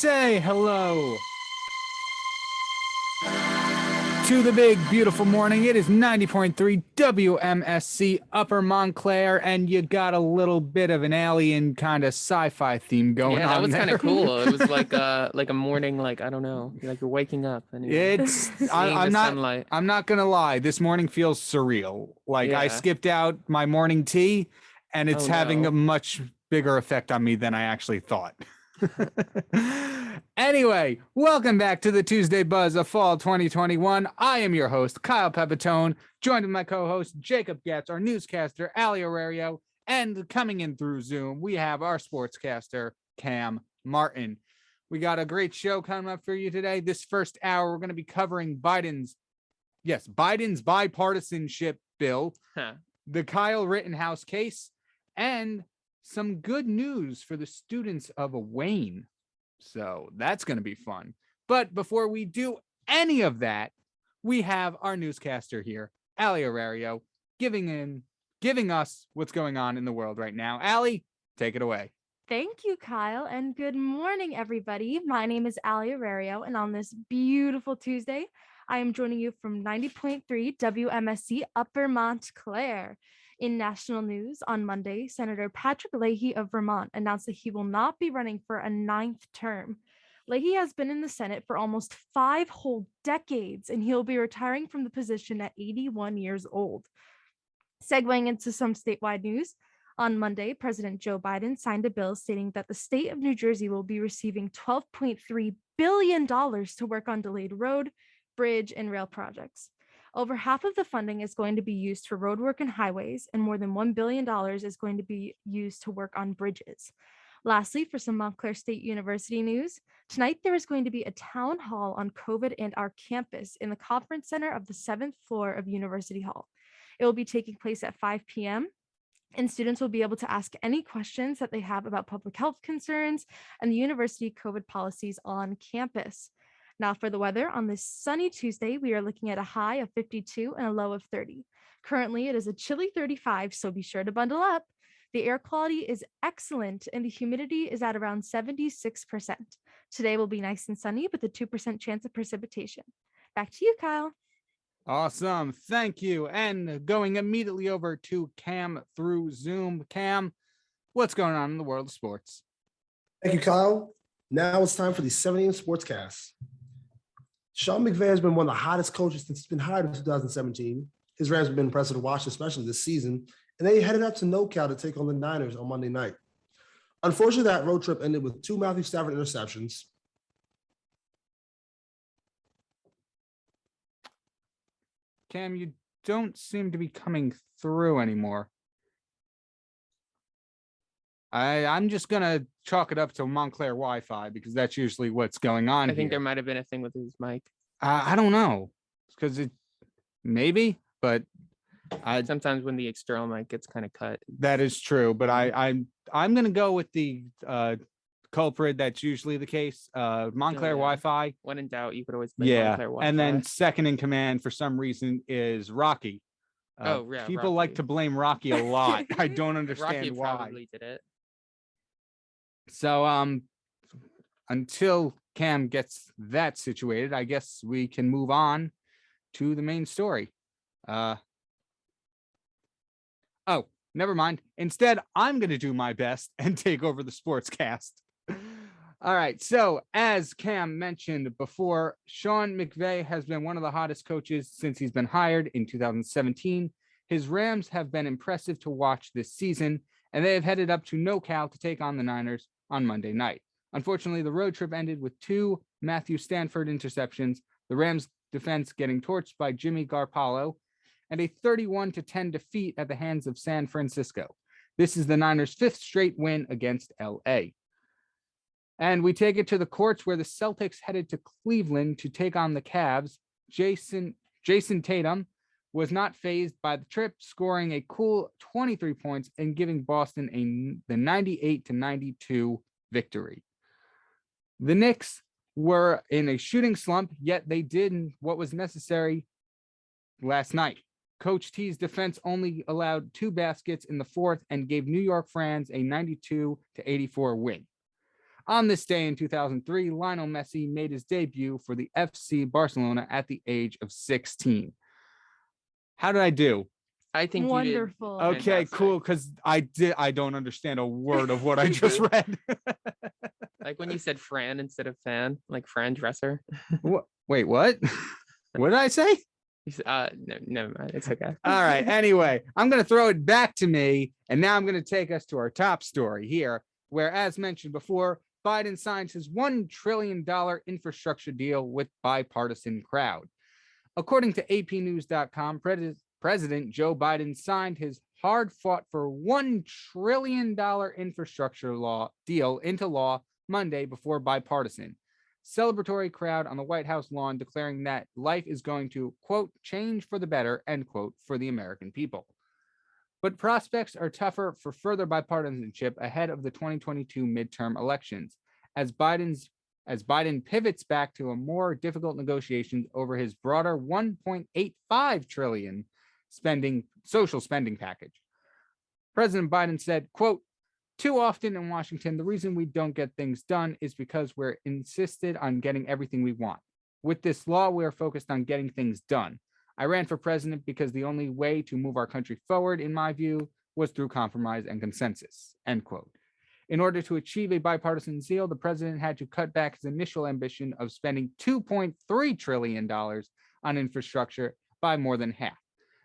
say hello to the big, beautiful morning. It is 90.3 WMSC Upper Montclair, and you got a little bit of an alien kind of sci-fi theme going on. Yeah, that was kind there. of cool. It was like a morning, like I don't know, like you're waking up and you're seeing I'm the not sunlight. I'm not gonna lie. This morning feels surreal. Like I Yeah. skipped out my morning tea, and it's Oh, having no. a much bigger effect on me than I actually thought. Anyway, welcome back to the Tuesday Buzz of Fall 2021. I am your host, Kyle Pepitone, joined with my co-host, Jacob Goetz, our newscaster, Ali Arario, and coming in through Zoom, we have our sportscaster, Cam Martin. We got a great show coming up for you today. This first hour, we're going to be covering Biden's bipartisanship bill, the Kyle Rittenhouse case, and some good news for the students of Wayne. So that's going to be fun. But before we do any of that, we have our newscaster here, Ali Arario, giving us what's going on in the world right now. Ali, take it away. Thank you, Kyle, and good morning, everybody. My name is Ali Arario, and on this beautiful Tuesday, I am joining you from 90.3 WMSC Upper Montclair. In national news, on Monday, Senator Patrick Leahy of Vermont announced that he will not be running for a 9th term. Leahy has been in the Senate for almost 5 whole decades, and he'll be retiring from the position at 81 years old. Segueing into some statewide news, on Monday, President Joe Biden signed a bill stating that the state of New Jersey will be receiving $12.3 billion to work on delayed road, bridge, and rail projects. Over half of the funding is going to be used for roadwork and highways, and more than $1 billion is going to be used to work on bridges. Lastly, for some Montclair State University news, tonight there is going to be a town hall on COVID and our campus in the conference center of the 7th floor of University Hall. It will be taking place at 5 p.m., and students will be able to ask any questions that they have about public health concerns and the university COVID policies on campus. Now for the weather, on this sunny Tuesday, we are looking at a high of 52 and a low of 30. Currently, it is a chilly 35, so be sure to bundle up. The air quality is excellent and the humidity is at around 76%. Today will be nice and sunny with a 2% chance of precipitation. Back to you, Kyle. Awesome. Thank you. And going immediately over to Cam through Zoom. Cam, what's going on in the world of sports? Thank you, Kyle. Now it's time for the 7 a.m. Sportscast. Sean McVay has been one of the hottest coaches since he's been hired in 2017. His Rams have been impressive to watch, especially this season, and they headed up to NoCal to take on the Niners on Monday night. Unfortunately, that road trip ended with 2 Matthew Stafford interceptions. Cam, you don't seem to be coming through anymore. I'm just going to chalk it up to Montclair Wi-Fi because that's usually what's going on I think here. there might have been a thing with his mic. I don't know. Because it maybe, but sometimes when the external mic gets kind of cut. That is true, but I'm going to go with the culprit. That's usually the case. Montclair Wi-Fi. When in doubt, you could always blame Montclair Wi-Fi. And then second in command for some reason is Rocky. People like to blame Rocky a lot. I don't understand Rocky why. Probably did it. So until Cam gets that situated, I guess we can move on to the main story. Oh, never mind. Instead, I'm going to do my best and take over the sportscast. All right. So as Cam mentioned before, Sean McVay has been one of the hottest coaches since he's been hired in 2017. His Rams have been impressive to watch this season, and they have headed up to NoCal to take on the Niners on Monday night. Unfortunately, the road trip ended with 2 Matthew Stafford interceptions, the Rams defense getting torched by Jimmy Garoppolo, and a 31-10 defeat at the hands of San Francisco. This is the Niners' 5th straight win against LA. And we take it to the courts where the Celtics headed to Cleveland to take on the Cavs. Jason Tatum was not fazed by the trip, scoring a cool 23 points and giving Boston the 98-92 victory. The Knicks were in a shooting slump, yet they did what was necessary last night. Coach T's defense only allowed 2 baskets in the 4th and gave New York fans a 92-84 win. On this day in 2003, Lionel Messi made his debut for the FC Barcelona at the age of 16. How did I do? I think Wonderful. You did Okay, fantastic. cool, because I don't understand a word of what I just read. Like when you said Fran instead of fan, like Fran Dresser. What? Wait, what? What did I say? No, never mind. It's okay. All right. Anyway, I'm going to throw it back to me. And now I'm going to take us to our top story here, where, as mentioned before, Biden signs his $1 trillion infrastructure deal with bipartisan crowd. According to APnews.com, President Joe Biden signed his hard-fought for $1 trillion infrastructure deal into law Monday before bipartisan celebratory crowd on the White House lawn, declaring that life is going to, quote, change for the better, end quote, for the American people. But prospects are tougher for further bipartisanship ahead of the 2022 midterm elections, as Biden pivots back to a more difficult negotiations over his broader $1.85 trillion social spending package. President Biden said, quote, too often in Washington, the reason we don't get things done is because we're insisted on getting everything we want. With this law, we are focused on getting things done. I ran for president because the only way to move our country forward, in my view, was through compromise and consensus, end quote. In order to achieve a bipartisan deal, the president had to cut back his initial ambition of spending $2.3 trillion on infrastructure by more than half.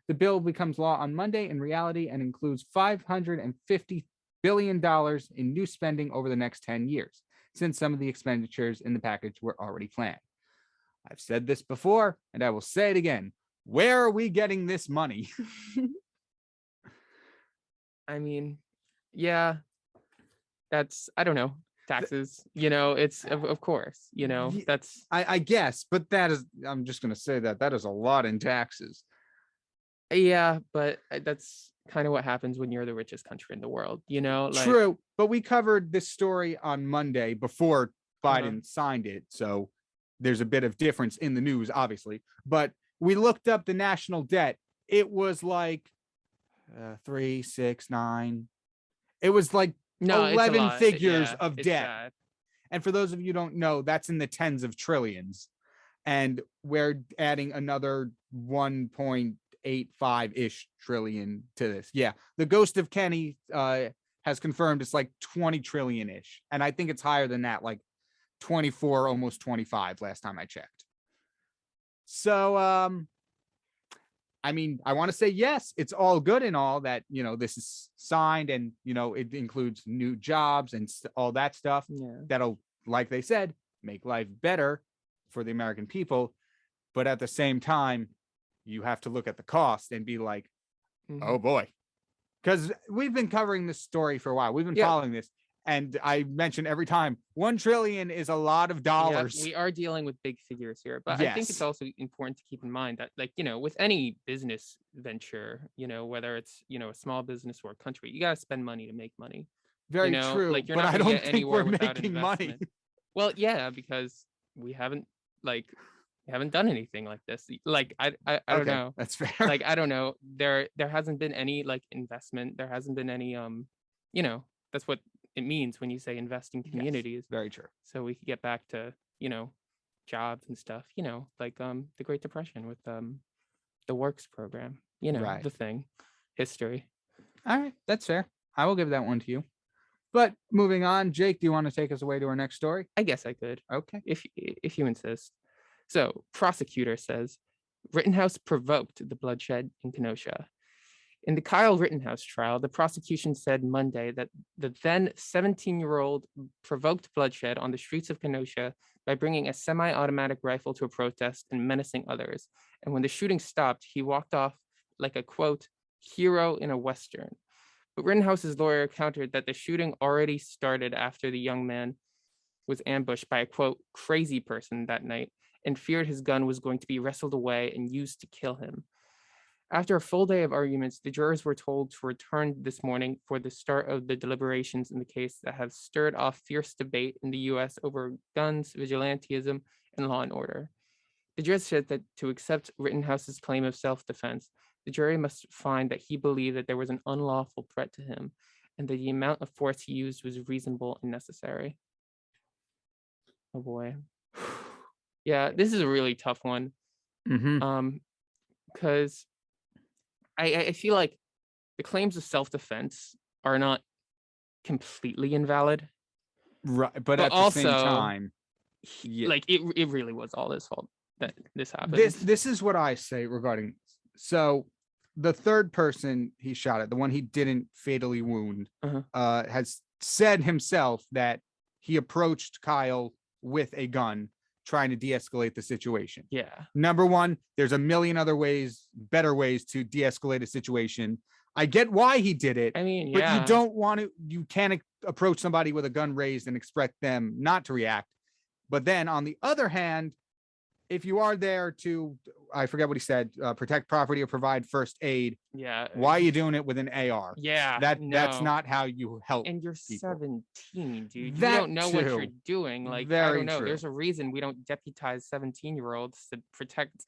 The bill becomes law on Monday in reality and includes $550 billion in new spending over the next 10 years, since some of the expenditures in the package were already planned. I've said this before, and I will say it again. Where are we getting this money? I mean, yeah, that's, I don't know, taxes, it's of course, that's. I guess, but that is, I'm just going to say that is a lot in taxes. Yeah, but that's kind of what happens when you're the richest country in the world, like. True, but we covered this story on Monday before Biden signed it, so there's a bit of difference in the news, obviously. But we looked up the national debt. It was like 3, 6, 9. It was like 11 figures of debt. Bad. And for those of you who don't know, that's in the tens of trillions. And we're adding another 1.85-ish trillion to this. Yeah, the ghost of Kenny has confirmed it's like 20 trillion-ish. And I think it's higher than that, like 24, almost 25 last time I checked. So, I mean, I want to say, yes, it's all good and all that, this is signed and, it includes new jobs and all that stuff. Yeah. That'll, like they said, make life better for the American people. But at the same time, you have to look at the cost and be like, oh boy, because we've been covering this story for a while. We've been following this. And I mentioned every time, 1 trillion is a lot of dollars. Yeah, we are dealing with big figures here, but I think it's also important to keep in mind that, like, with any business venture, whether it's, a small business or a country, you got to spend money to make money. Very true. Like, you're but not I don't get think we're anywhere making money. Well, yeah, because we haven't done anything like this. Like, I don't know. That's fair. Like, I don't know. There hasn't been any like investment. There hasn't been any, that's what it means when you say invest in communities. Yes, very true. So we could get back to, jobs and stuff, like the Great Depression with the Works program, right. The thing, history. All right, that's fair. I will give that one to you. But moving on, Jake, do you want to take us away to our next story? I guess I could. Okay. If you insist. So, prosecutor says Rittenhouse provoked the bloodshed in Kenosha. In the Kyle Rittenhouse trial, the prosecution said Monday that the then 17-year-old provoked bloodshed on the streets of Kenosha by bringing a semi-automatic rifle to a protest and menacing others. And when the shooting stopped, he walked off like a, quote, hero in a Western. But Rittenhouse's lawyer countered that the shooting already started after the young man was ambushed by a, quote, crazy person that night and feared his gun was going to be wrestled away and used to kill him. After a full day of arguments, the jurors were told to return this morning for the start of the deliberations in the case that have stirred off fierce debate in the U.S. over guns, vigilantism, and law and order. The judge said that to accept Rittenhouse's claim of self-defense, the jury must find that he believed that there was an unlawful threat to him and that the amount of force he used was reasonable and necessary. Oh boy. Yeah, this is a really tough one. Because I feel like the claims of self-defense are not completely invalid, Right, but but at the same also time, yeah. like it really was all his fault that this happened. This is what I say regarding. So the third person he shot at, the one he didn't fatally wound, has said himself that he approached Kyle with a gun, trying to de-escalate the situation. Yeah. Number one, there's a million other ways, better ways to de-escalate a situation. I get why he did it. I mean, but yeah. you don't want to, you can't approach somebody with a gun raised and expect them not to react. But then on the other hand, if you are there to, I forget what he said, protect property or provide first aid. Yeah. Why are you doing it with an AR? Yeah. That's not how you help. And you're people. 17, dude. That you don't know what too. you're doing. Like, Very I don't know. true. There's a reason we don't deputize 17-year-olds to protect.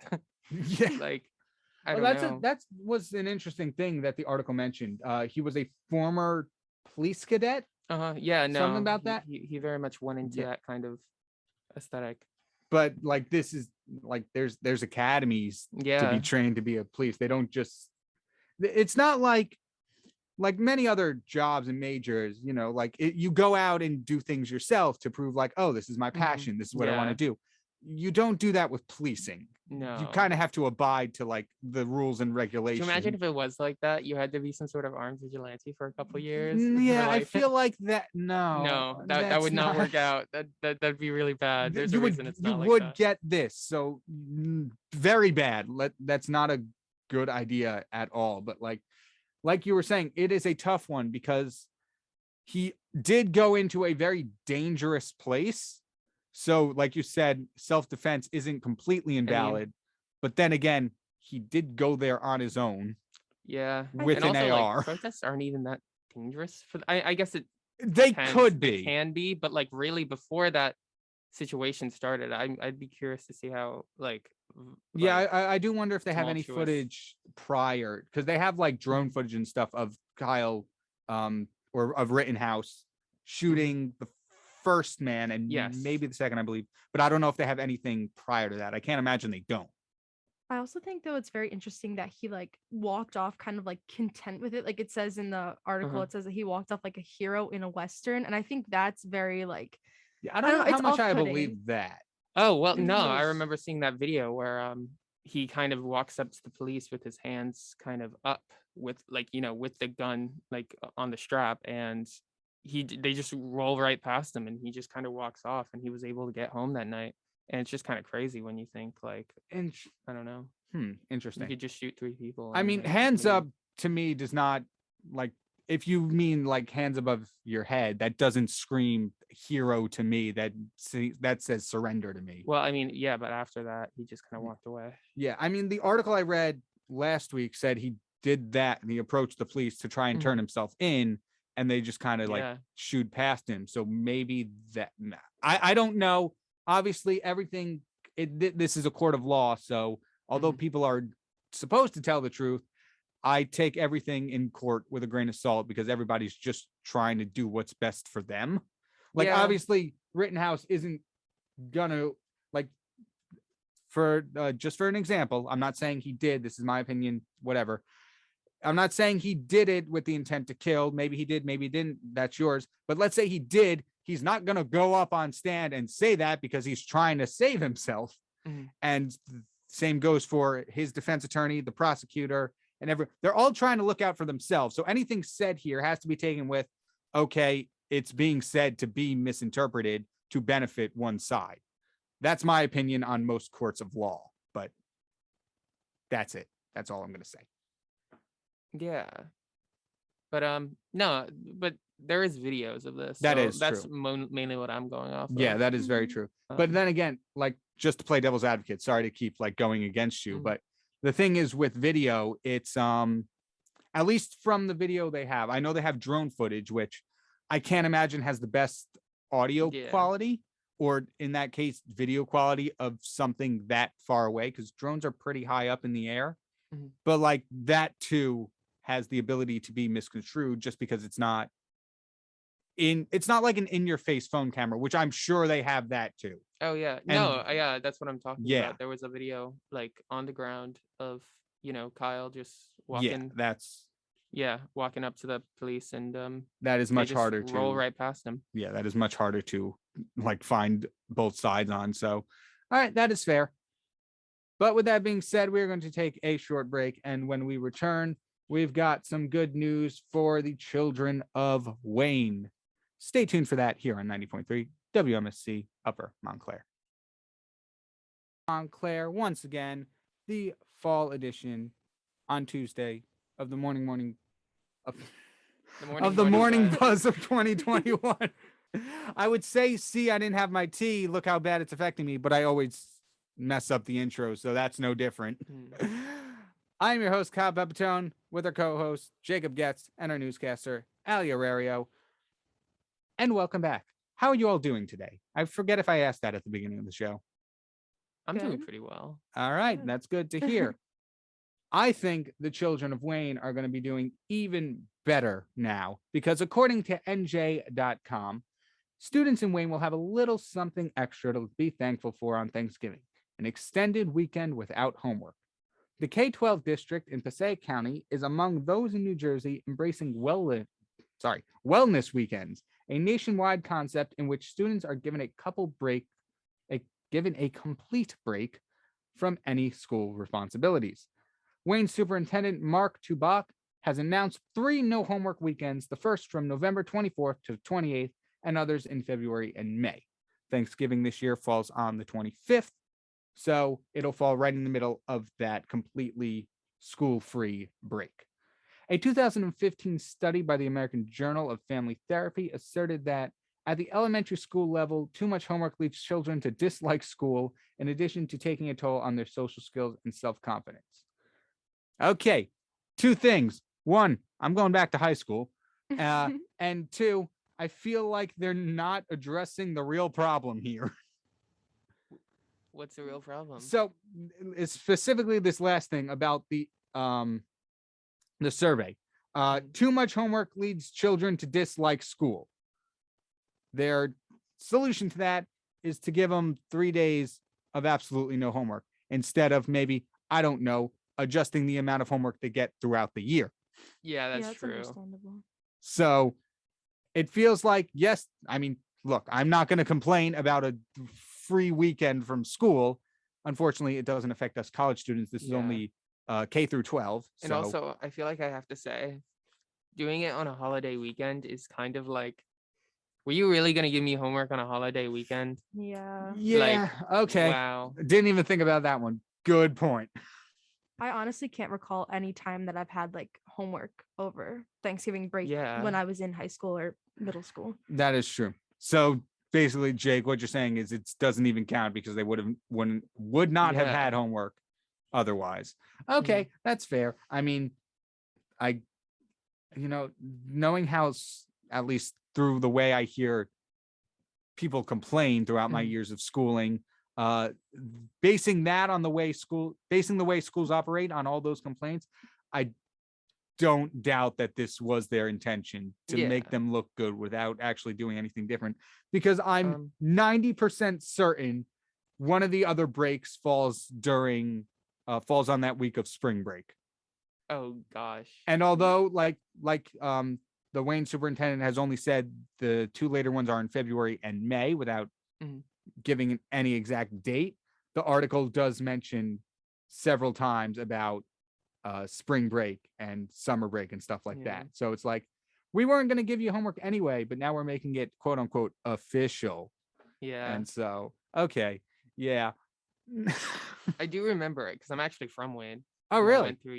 Yeah. Like, I don't know. That was an interesting thing that the article mentioned. He was a former police cadet. Yeah, no. Something about that. He very much went into that kind of aesthetic. But like, this is like, there's academies to be trained to be a police. They don't just, it's not like many other jobs and majors, you know, like you go out and do things yourself to prove like, oh, this is my passion. This is what I want to do. You don't do that with policing. No. You kind of have to abide to like the rules and regulations. Can you imagine if it was like that? You had to be some sort of armed vigilante for a couple of years. Yeah, I feel like that. No, that would not work out. That'd be really bad. There's a reason it's not like that. You would get this. So very bad. That's not a good idea at all. But like you were saying, it is a tough one because he did go into a very dangerous place. So like you said, self-defense isn't completely invalid. But then again, he did go there on his own. Yeah. With an AR. Like, protests aren't even that dangerous. I guess they could be. They can be, but like really before that situation started, I'd be curious to see how yeah, I do wonder if they have any footage prior, because they have like drone footage and stuff of Kyle or of Rittenhouse shooting the first man and maybe the second, I believe, but I don't know if they have anything prior to that. I can't imagine they don't. I also think though it's very interesting that he like walked off kind of like content with it. Like it says in the article, it says that he walked off like a hero in a Western, and I think that's very like, I don't know how much I believe that. Oh well, no, I remember seeing that video where he kind of walks up to the police with his hands kind of up with like, you know, with the gun like on the strap, and they just roll right past him and he just kind of walks off, and he was able to get home that night. And it's just kind of crazy when you think like, I don't know. Interesting. You could just shoot 3 people. I mean, hands up to me does not, like, if you mean like hands above your head, that doesn't scream hero to me. That says surrender to me. Well, I mean, yeah, but after that, he just kind of walked away. Yeah, I mean, the article I read last week said he did that and he approached the police to try and turn himself in, and they just kind of like shoot past him. So maybe that, I don't know. Obviously, everything, this is a court of law. So although people are supposed to tell the truth, I take everything in court with a grain of salt because everybody's just trying to do what's best for them. Like, obviously, Rittenhouse isn't gonna, like, for just for an example, I'm not saying he did. This is my opinion, whatever. I'm not saying he did it with the intent to kill. Maybe he did, maybe he didn't. That's yours. But let's say he did. He's not going to go up on stand and say that because he's trying to save himself. And same goes for his defense attorney, the prosecutor, and they're all trying to look out for themselves. So anything said here has to be taken with, okay, it's being said to be misinterpreted to benefit one side. That's my opinion on most courts of law, but that's it. That's all I'm going to say. Yeah. But no, but there is videos of this. That's mainly what I'm going off of. Yeah, that is very true. But then again, like, just to play devil's advocate, sorry to keep like going against you, but the thing is with video, it's at least from the video they have, I know they have drone footage, which I can't imagine has the best audio quality, or in that case, video quality of something that far away, because drones are pretty high up in the air. But like that too has the ability to be misconstrued just because it's not it's not like an in-your-face phone camera, which I'm sure they have that too. Oh yeah, yeah, that's what I'm talking about. There was a video like on the ground of Kyle just walking. Walking up to the police, and that is much harder to roll right past him. Yeah, that is much harder to like find both sides on. So, all right, that is fair. But with that being said, we're going to take a short break, and when we return, we've got some good news for the children of Wayne. Stay tuned for that here on 90.3 WMSC Upper Montclair. Montclair, once again, the fall edition on Tuesday of the morning buzz of 2021. I would say, see, I didn't have my tea. Look how bad it's affecting me, but I always mess up the intro, so that's no different. I'm your host, Kyle Pepitone, with our co-host, Jacob Goetz, and our newscaster, Ali Arario. And welcome back. How are you all doing today? I forget if I asked that at the beginning of the show. I'm doing pretty well. All right, that's good to hear. I think the children of Wayne are going to be doing even better now, because according to NJ.com, students in Wayne will have a little something extra to be thankful for on Thanksgiving, an extended weekend without homework. The K-12 district in Passaic County is among those in New Jersey embracing wellness weekends, a nationwide concept in which students are given a complete break from any school responsibilities. Wayne Superintendent Mark Tubach has announced 3 no homework weekends, the first from November 24th to 28th, and others in February and May. Thanksgiving this year falls on the 25th, so it'll fall right in the middle of that completely school-free break. A 2015 study by the American Journal of Family Therapy asserted that at the elementary school level, too much homework leads children to dislike school, in addition to taking a toll on their social skills and self-confidence. Okay, 2 things. 1, I'm going back to high school. And 2, I feel like they're not addressing the real problem here. What's the real problem? So it's specifically this last thing about the survey. Too much homework leads children to dislike school. Their solution to that is to give them 3 days of absolutely no homework instead of maybe, I don't know, adjusting the amount of homework they get throughout the year. Yeah, that's true. Understandable. So it feels like, yes, I mean, look, I'm not going to complain about a free weekend from school. Unfortunately, it doesn't affect us college students. This is only K through 12. And also, I feel like I have to say, doing it on a holiday weekend is kind of like, were you really going to give me homework on a holiday weekend? Yeah. Yeah. Okay. Wow. Didn't even think about that one. Good point. I honestly can't recall any time that I've had like homework over Thanksgiving break when I was in high school or middle school. That is true. So basically, Jake, what you're saying is it doesn't even count because they would not have had homework otherwise. Okay, that's fair. I mean, knowing how, at least through the way I hear people complain throughout my years of schooling, basing the way schools operate on all those complaints, I don't doubt that this was their intention to make them look good without actually doing anything different, because I'm 90% certain one of the other breaks falls on that week of spring break. Oh gosh. And although the Wayne superintendent has only said the 2 later ones are in February and May without giving any exact date, the article does mention several times about spring break and summer break and stuff like that. So it's like, we weren't going to give you homework anyway, but now we're making it quote unquote official. Yeah. And so, okay. Yeah. I do remember it because I'm actually from Wayne. Oh, really? I went through,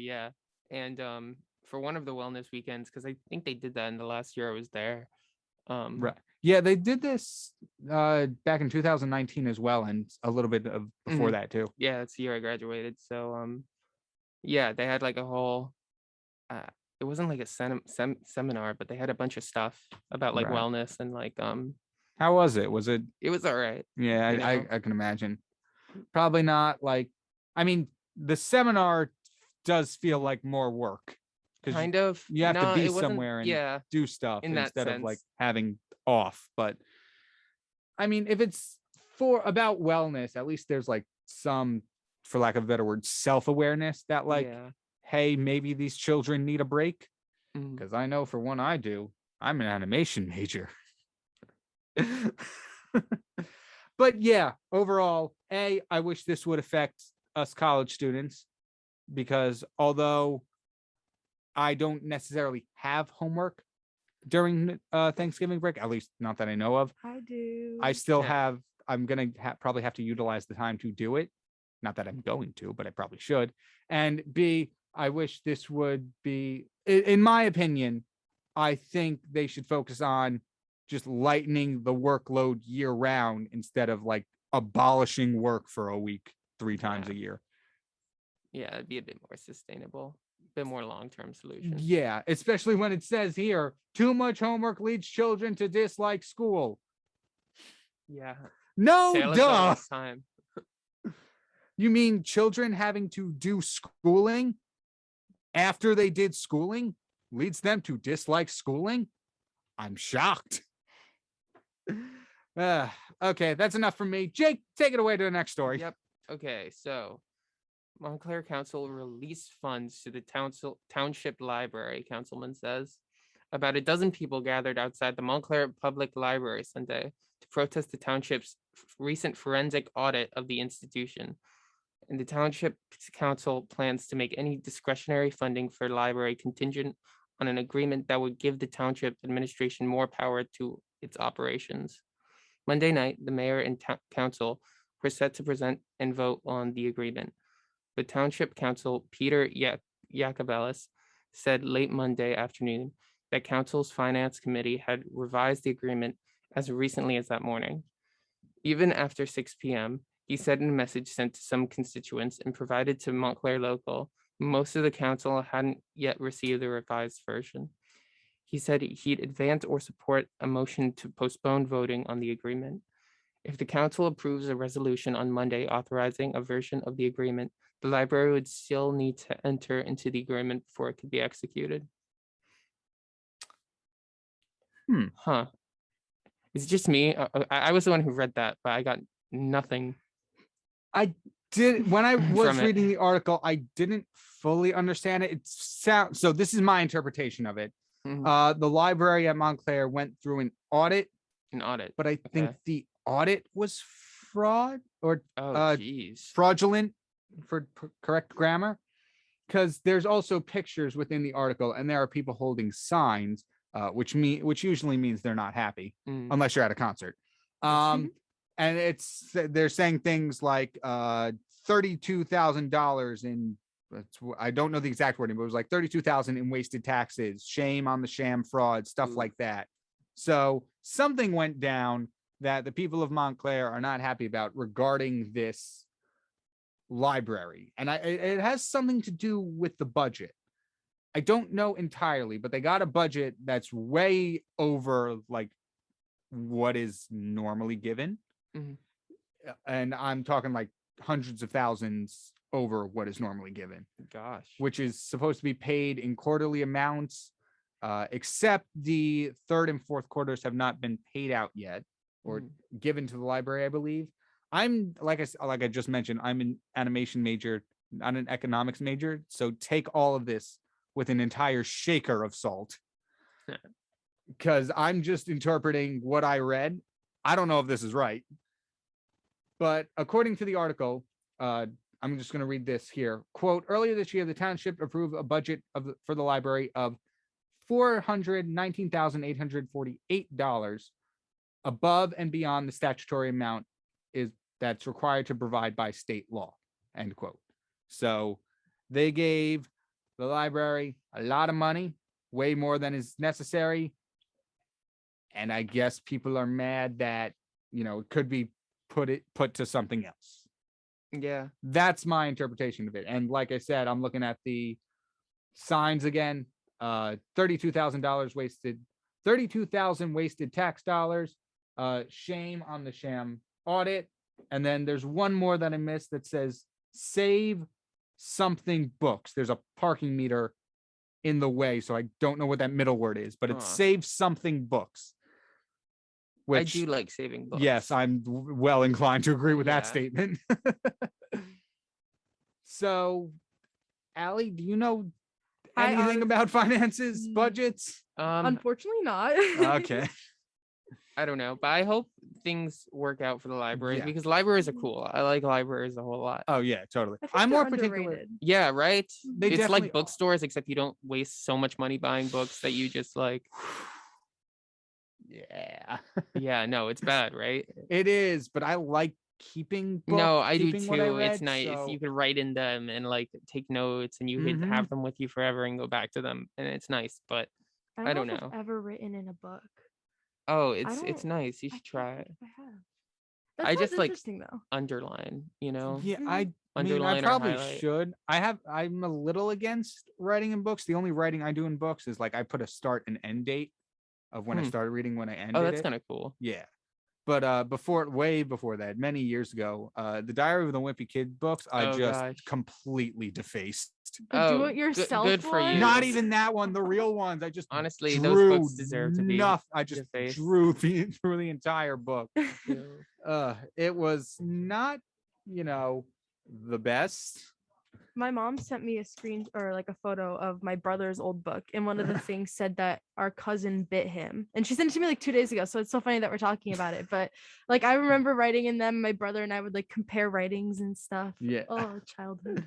and for one of the wellness weekends, because I think they did that in the last year I was there. Right. Yeah, they did this back in 2019 as well, and a little bit of before that too. Yeah, that's the year I graduated. So they had like a whole it wasn't like a seminar, but they had a bunch of stuff about like wellness and like how was it? It was all right. Yeah, I can imagine. Probably not like, I mean, the seminar does feel like more work. because Kind of. you have to No, be it wasn't. somewhere and Yeah, do stuff in that instead of like sense. having off. But I mean, if it's for about wellness, at least there's like some, for lack of a better word, self-awareness that like, Yeah. hey, maybe these children need a break. Mhm. Because I know for one I do. I'm an animation major. But yeah, overall, I wish this would affect us college students, because although I don't necessarily have homework during Thanksgiving break, at least not that I know of, I do. I still Yeah. have, I'm going to probably have to utilize the time to do it. Not that I'm going to, but I probably should. And B, I wish this would be, in my opinion, I think they should focus on just lightening the workload year round instead of like abolishing work for a week 3 times Yeah. a year. Yeah, it'd be a bit more sustainable, a bit more long-term solution. Yeah, especially when it says here, too much homework leads children to dislike school. Yeah. No, Tale as old duh. as time. You mean children having to do schooling after they did schooling leads them to dislike schooling? I'm shocked. Okay, that's enough from me. Jake, take it away to the next story. Yep. Okay, so Montclair Council released funds to the township library, councilman says. About a dozen people gathered outside the Montclair Public Library Sunday to protest the township's recent forensic audit of the institution. And the township council plans to make any discretionary funding for library contingent on an agreement that would give the township administration more power to its operations. Monday night, the mayor and council were set to present and vote on the agreement. The township council, Peter Yacobelis, said late Monday afternoon that council's finance committee had revised the agreement as recently as that morning. Even after 6 p.m., he said in a message sent to some constituents and provided to Montclair Local, most of the council hadn't yet received the revised version. He said he'd advance or support a motion to postpone voting on the agreement. If the council approves a resolution on Monday authorizing a version of the agreement, the library would still need to enter into the agreement before it could be executed. Huh. It's just me. I was the one who read that, but I got nothing. I did, when I was From it. reading the article, I didn't fully understand it. So this is my interpretation of it. Mhm. The library at Montclair went through an audit, An audit. but I think Okay. the audit was fraud or Oh, geez. fraudulent for correct grammar, because there's also pictures within the article, and there are people holding signs, which usually means they're not happy, Mm. unless you're at a concert. And they're saying things like $32,000 in, I don't know the exact wording, but it was like 32,000 in wasted taxes, shame on the sham fraud, stuff Ooh. like that. So something went down that the people of Montclair are not happy about regarding this library. And it has something to do with the budget. I don't know entirely, but they got a budget that's way over like what is normally given. Mhm. And I'm talking like hundreds of thousands over what is normally given, Gosh. which is supposed to be paid in quarterly amounts, except the third and fourth quarters have not been paid out yet or given to the library, I believe. I'm like I just mentioned, I'm an animation major, not an economics major. So take all of this with an entire shaker of salt, because I'm just interpreting what I read. I don't know if this is right, but according to the article, I'm just going to read this here. Quote, earlier this year, the township approved a budget for the library of $419,848 above and beyond the statutory amount that's required to provide by state law, end quote. So they gave the library a lot of money, way more than is necessary. And I guess people are mad that, it could be put to something else. Yeah. That's my interpretation of it. And like I said, I'm looking at the signs again. $32,000 wasted, 32,000 wasted tax dollars. Shame on the sham audit. And then there's one more that I missed that says save something books. There's a parking meter in the way, so I don't know what that middle word is, but it's Huh. Save Something Books. I do like saving books. Yes, I'm well inclined to agree with that Yeah. statement. So, Allie, do you know anything about finances, budgets? Unfortunately not. Okay. I don't know, but I hope things work out for the libraries Yeah. because libraries are cool. I like libraries a whole lot. Oh yeah, totally. I think I'm they're more particular. underrated. Yeah, right. They It's definitely like bookstores, except you don't waste so much money buying books that you just like. Yeah, Yeah, no, it's bad, right? it is, but I like keeping No, I do keeping what I too. read, It's nice. so- You could write in them and like take notes, and you could have them with you forever and go back to them, and it's nice. But I don't if know. I've ever written in a book. oh, I it's don't- nice. You I should can't try think it. if I have. That I sounds just, like, interesting though. Underline, you know. Yeah, Mhm. I mean, I Underline or probably highlight. should. I'm a little against writing in books. The only writing I do in books is like I put a start and end date of when I started reading, when I ended Oh, that's it. kind of cool. Yeah. But way before that, many years ago, the Diary of the Wimpy Kid books, I Oh, just gosh. completely defaced. Do it yourself. Good for you. Not even that one, the real ones. I just Honestly, drew those books deserve to be I just defaced. drew through the entire book. Ew. It was not, the best. My mom sent me a screen or like a photo of my brother's old book, and one of the things said that our cousin bit him, and she sent it to me like 2 days ago. So it's so funny that we're talking about it. But like I remember writing in them. My brother and I would like compare writings and stuff. Yeah. Oh, childhood.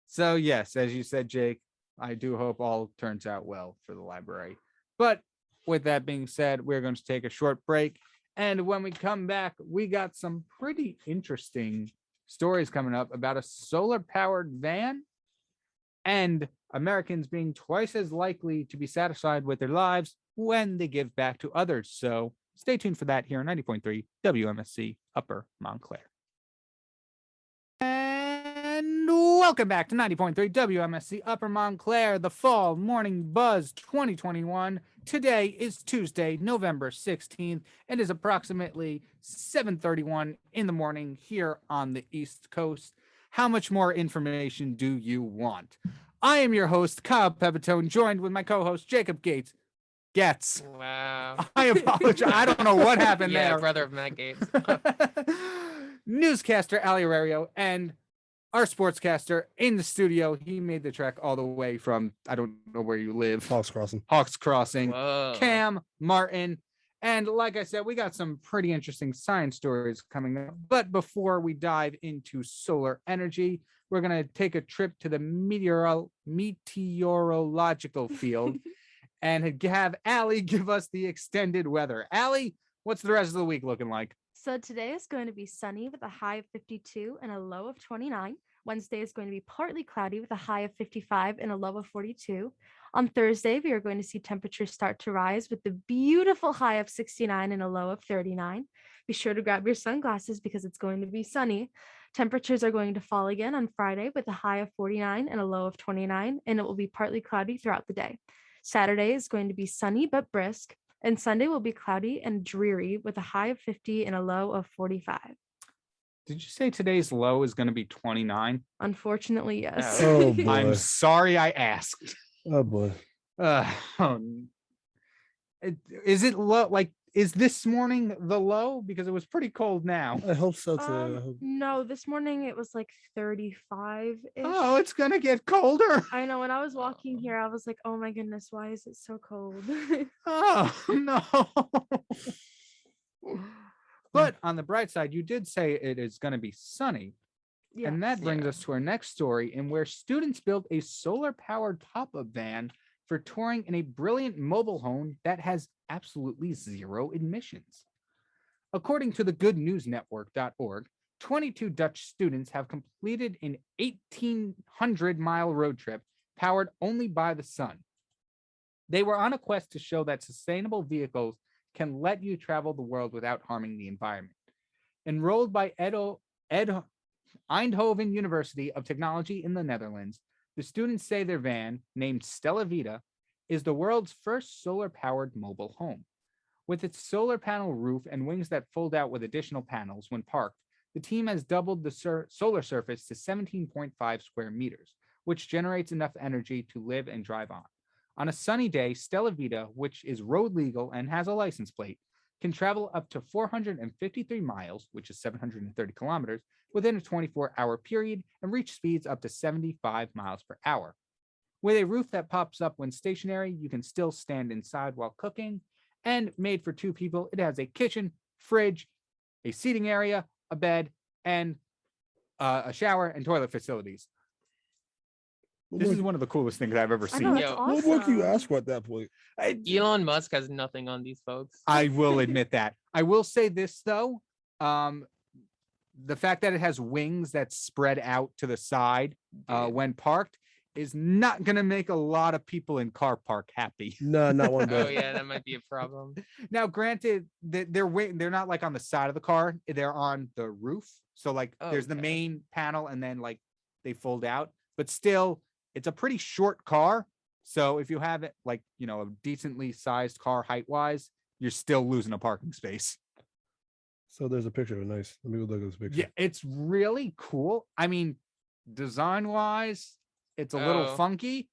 So yes, as you said, Jake, I do hope all turns out well for the library. But with that being said, we're going to take a short break. And when we come back, we got some pretty interesting stories coming up about a solar powered van and Americans being twice as likely to be satisfied with their lives when they give back to others. So stay tuned for that here on 90.3 WMSC Upper Montclair. And welcome back to 90.3 WMSC Upper Montclair, the Fall Morning Buzz 2021. Today is Tuesday, November 16th. It is approximately 7:31 in the morning here on the East Coast. How much more information do you want? I am your host, Kyle Pepitone, joined with my co-host, Jacob Goetz. Wow. I apologize. I don't know what happened Yeah, there. brother of Matt Gates. Newscaster Ali Arario and our sportscaster in the studio. He made the trek all the way from, I don't know where you live. Hawks Crossing. Hawks Crossing. Whoa. Cam Martin. And like I said, we got some pretty interesting science stories coming up. But before we dive into solar energy, we're going to take a trip to the meteorological field and have Allie give us the extended weather. Allie, what's the rest of the week looking like? So today is going to be sunny with a high of 52 and a low of 29. Wednesday is going to be partly cloudy with a high of 55 and a low of 42. On Thursday, we are going to see temperatures start to rise with the beautiful high of 69 and a low of 39. Be sure to grab your sunglasses because it's going to be sunny. Temperatures are going to fall again on Friday with a high of 49 and a low of 29, and it will be partly cloudy throughout the day. Saturday is going to be sunny but brisk, and Sunday will be cloudy and dreary with a high of 50 and a low of 45. Did you say today's low is going to be 29? Unfortunately, yes. Oh, boy. I'm sorry I asked. Oh boy. Is it low? Like, is this morning the low? Because it was pretty cold now. I hope so too. No, this morning it was like 35 ish. Oh, it's going to get colder. I know. When I was walking here, I was like, oh my goodness, why is it so cold? Oh, no. But on the bright side, you did say it is going to be sunny. Yes. And that brings us to our next story, in where students built a solar-powered pop-up van for touring in a brilliant mobile home that has absolutely zero emissions. According to the goodnewsnetwork.org, 22 Dutch students have completed an 1,800-mile road trip powered only by the sun. They were on a quest to show that sustainable vehicles can let you travel the world without harming the environment. Enrolled by Eindhoven University of Technology in the Netherlands, the students say their van, named Stella Vita, is the world's first solar-powered mobile home. With its solar panel roof and wings that fold out with additional panels when parked, the team has doubled the solar surface to 17.5 square meters, which generates enough energy to live and drive on. On a sunny day, Stella Vita, which is road legal and has a license plate, can travel up to 453 miles, which is 730 kilometers, within a 24-hour period and reach speeds up to 75 miles per hour. With a roof that pops up when stationary, you can still stand inside while cooking. And made for 2 people, it has a kitchen, fridge, a seating area, a bed, and a shower and toilet facilities. This is one of the coolest things I've ever I know, seen. that's Yo, What more can you awesome. ask for at that point? Elon Musk has nothing on these folks. I will admit that. I will say this though. The fact that it has wings that spread out to the side Dude. when parked is not going to make a lot of people in car park happy. No, not one Oh bit. yeah, that might be a problem. Now, granted, they're not like on the side of the car; they're on the roof. So like, Oh, there's the okay. main panel, and then like they fold out. But still, it's a pretty short car. So if you have it like a decently sized car height wise, you're still losing a parking space. So there's a picture of it. Nice. Let me go look at this picture. Yeah, it's really cool. I mean, design wise, it's a little Oh. funky,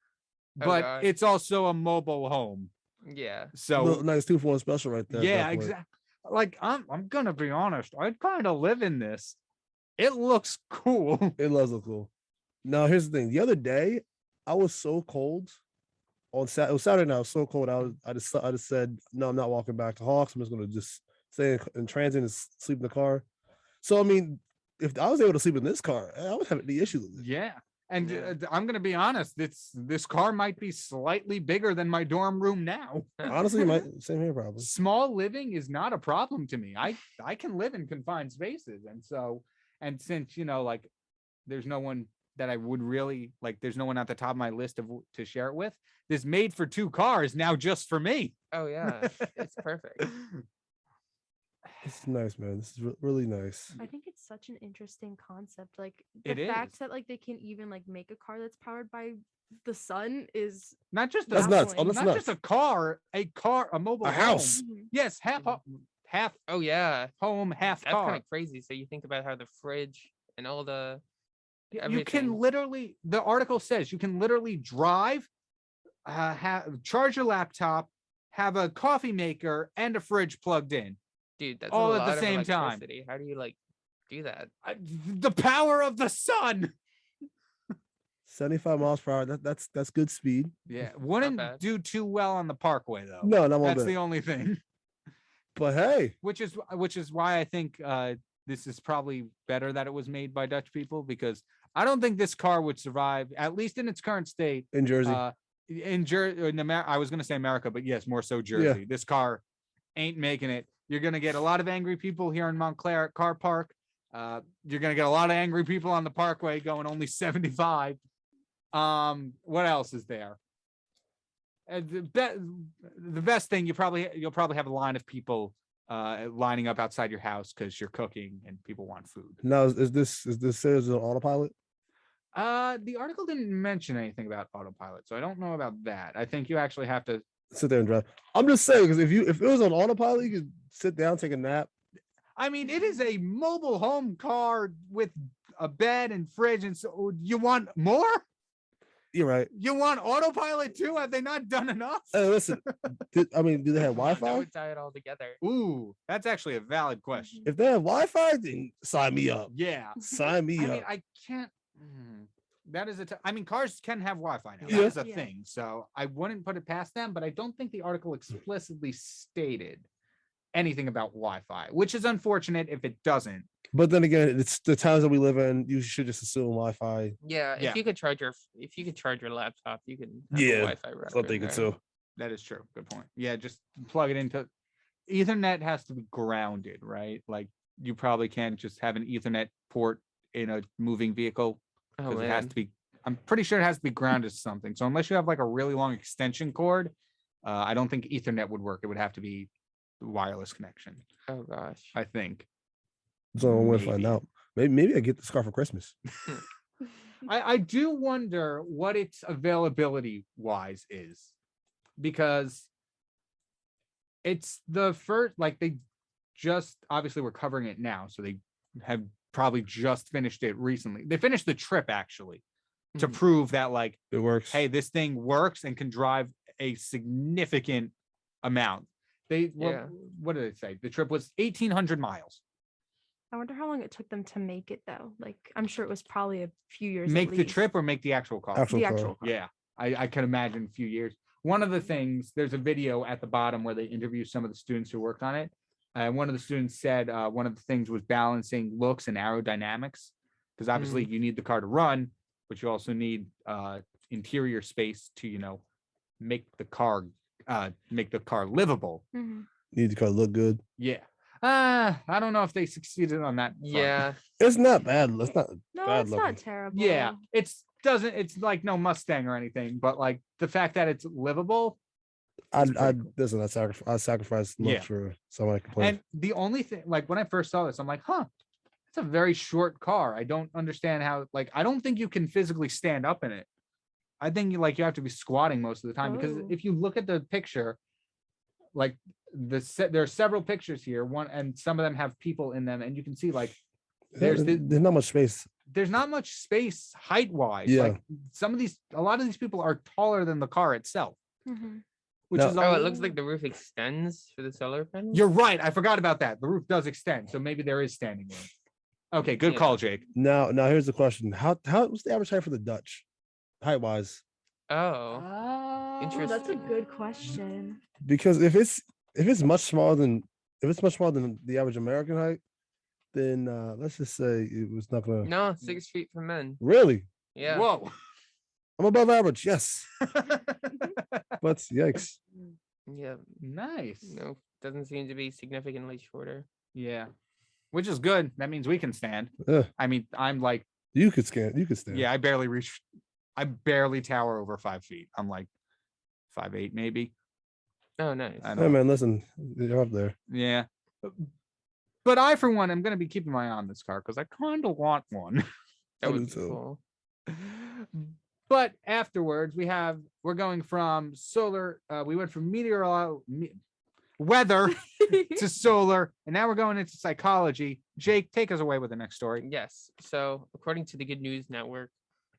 Oh, but God. it's also a mobile home. Yeah. So Nice 2-for-1 special right there. yeah, exactly. Like I'm gonna be honest, I'd kind of live in this. It looks cool. It does look cool. Now here's the thing. The other day, I was so cold. It was Saturday night. I was so cold. I just said no. I'm not walking back to Hawks. I'm just gonna just stay in transit and sleep in the car. So I mean, if I was able to sleep in this car, I would have any issue with it. Yeah. And Yeah. I'm gonna be honest, this car might be slightly bigger than my dorm room now. Honestly, same here probably. Small living is not a problem to me. I can live in confined spaces, and since like there's no one that I would really like, there's no one at the top of my list to share it with. This made for 2 cars now just for me. Oh yeah, it's perfect. This is nice, man. This is really nice. I think it's such an interesting concept. Like the It fact is. that like they can even like make a car that's powered by the sun is Not just That's a, nuts. Oh, baffling. that's not nuts. just a mobile A home. house. Mhm. Yes, half Oh yeah, home, half that's kind car. of crazy. So you think about how the fridge and all the You everything. can literally, the article says you can literally drive, charge your laptop, have a coffee maker and a fridge plugged in. Dude, that's all a at the lot of same time. electricity. How do you like do that? The power of the sun. 75 miles per hour. That's good speed. Yeah, wouldn't bad. do too well on the parkway though. No, not one That's bit. the only thing. But hey, Which is why I think this is probably better that it was made by Dutch people, because I don't think this car would survive, at least in its current state. in Jersey, In America, I was going to say America, but yes, more so Jersey. This car ain't making it. You're going to get a lot of angry people here in Montclair at Car Park. You're going to get a lot of angry people on the Parkway going only 75. What else is there? The best thing, you'll probably have a line of people lining up outside your house because you're cooking and people want food. now is this says on autopilot? The article didn't mention anything about autopilot, so I don't know about that. I think you actually have to. Sit there and drive. I'm just saying, because if it was on autopilot, you could sit down, take a nap. I mean, it is a mobile home car with a bed and fridge, and so you want more? You're right. You want autopilot too? Have they not done enough? Hey, listen. Do they have Come on, that Wi-Fi? would tie it all together. Ooh, that's actually a valid question. If they have Wi-Fi, then sign me up. Yeah. Sign me I up. mean, I can't. That is I mean, cars can have Wi-Fi now. Yeah. That is a Yeah. thing. So I wouldn't put it past them, but I don't think the article explicitly stated anything about Wi-Fi, which is unfortunate if it doesn't. But then again, it's the times that we live in. You should just assume Wi-Fi. Yeah, Yeah. if you could charge your laptop, you can have Yeah, a Wi-Fi router. So I'm in thinking there. too. That is true. Good point. Yeah, just plug it into Ethernet. Has to be grounded, right? Like you probably can't just have an Ethernet port in a moving vehicle. Oh Because it has man, to be, I'm pretty sure it has to be grounded to something. So unless you have like a really long extension cord, I don't think Ethernet would work. It would have to be wireless connection, oh gosh. I think. So I'm gonna find Maybe. out. Maybe I get this car for Christmas. I do wonder what its availability wise is, because it's the first, like they just, obviously we're covering it now. So they have probably just finished it recently. They finished the trip actually. to Mhm. prove that like, It works. hey, this thing works and can drive a significant amount. Yeah. What did it say? The trip was 1,800 miles. I wonder how long it took them to make it though. Like I'm sure it was probably a few years. Make at the least. trip or make the actual car? Actual The car. actual car. Yeah, I can imagine a few years. One of the things, there's a video at the bottom where they interview some of the students who worked on it. And one of the students said one of the things was balancing looks and aerodynamics, because obviously you need the car to run, but you also need interior space to, make the car livable. Mhm. Need the car to look good. Yeah. I don't know if they succeeded on that. front. Yeah. It's not bad. It's not No, bad it's looking. not terrible. Yeah. It's like no Mustang or anything, but like the fact that it's livable. I'd pretty cool. listen. I sacrifice looks Yeah. for someone I complain. And the only thing, like when I first saw this, I'm like, it's a very short car. I don't understand how, like, I don't think you can physically stand up in it. I think you have to be squatting most of the time, because Oh. if you look at the picture, like there are several pictures here, and some of them have people in them, and you can see like there's not much space. there's not much space height wise. Yeah. Like a lot of these people are taller than the car itself, Mhm. which No. is Oh, it looks like the roof extends for the solar panels. You're right. I forgot about that. The roof does extend, so maybe there is standing room. Okay, good Yeah. call, Jake. Now here's the question: How what's the average height for the Dutch, height wise? Oh, Oh, that's a Interesting. good question. Because if it's much smaller than the average American height, then let's just say it was not gonna. no, 6 feet for men. Really, Yeah. Whoa. I'm above average. Yes, but yikes. Yeah. Nice. No, doesn't seem to be significantly shorter. Yeah. Which is good. That means we can stand. Yeah. I mean, I'm like, You could stand. yeah, I barely tower over 5 feet. I'm like 5'8" maybe. Oh, nice. I Hey don't man, listen, you're up there. Yeah. But I, for one, am going to be keeping my eye on this car because I kind of want one. That I would do be too. cool. But afterwards, we're going from solar. We went from weather to solar, and now we're going into psychology. Jake, take us away with the next story. Yes. So, according to the Good News Network,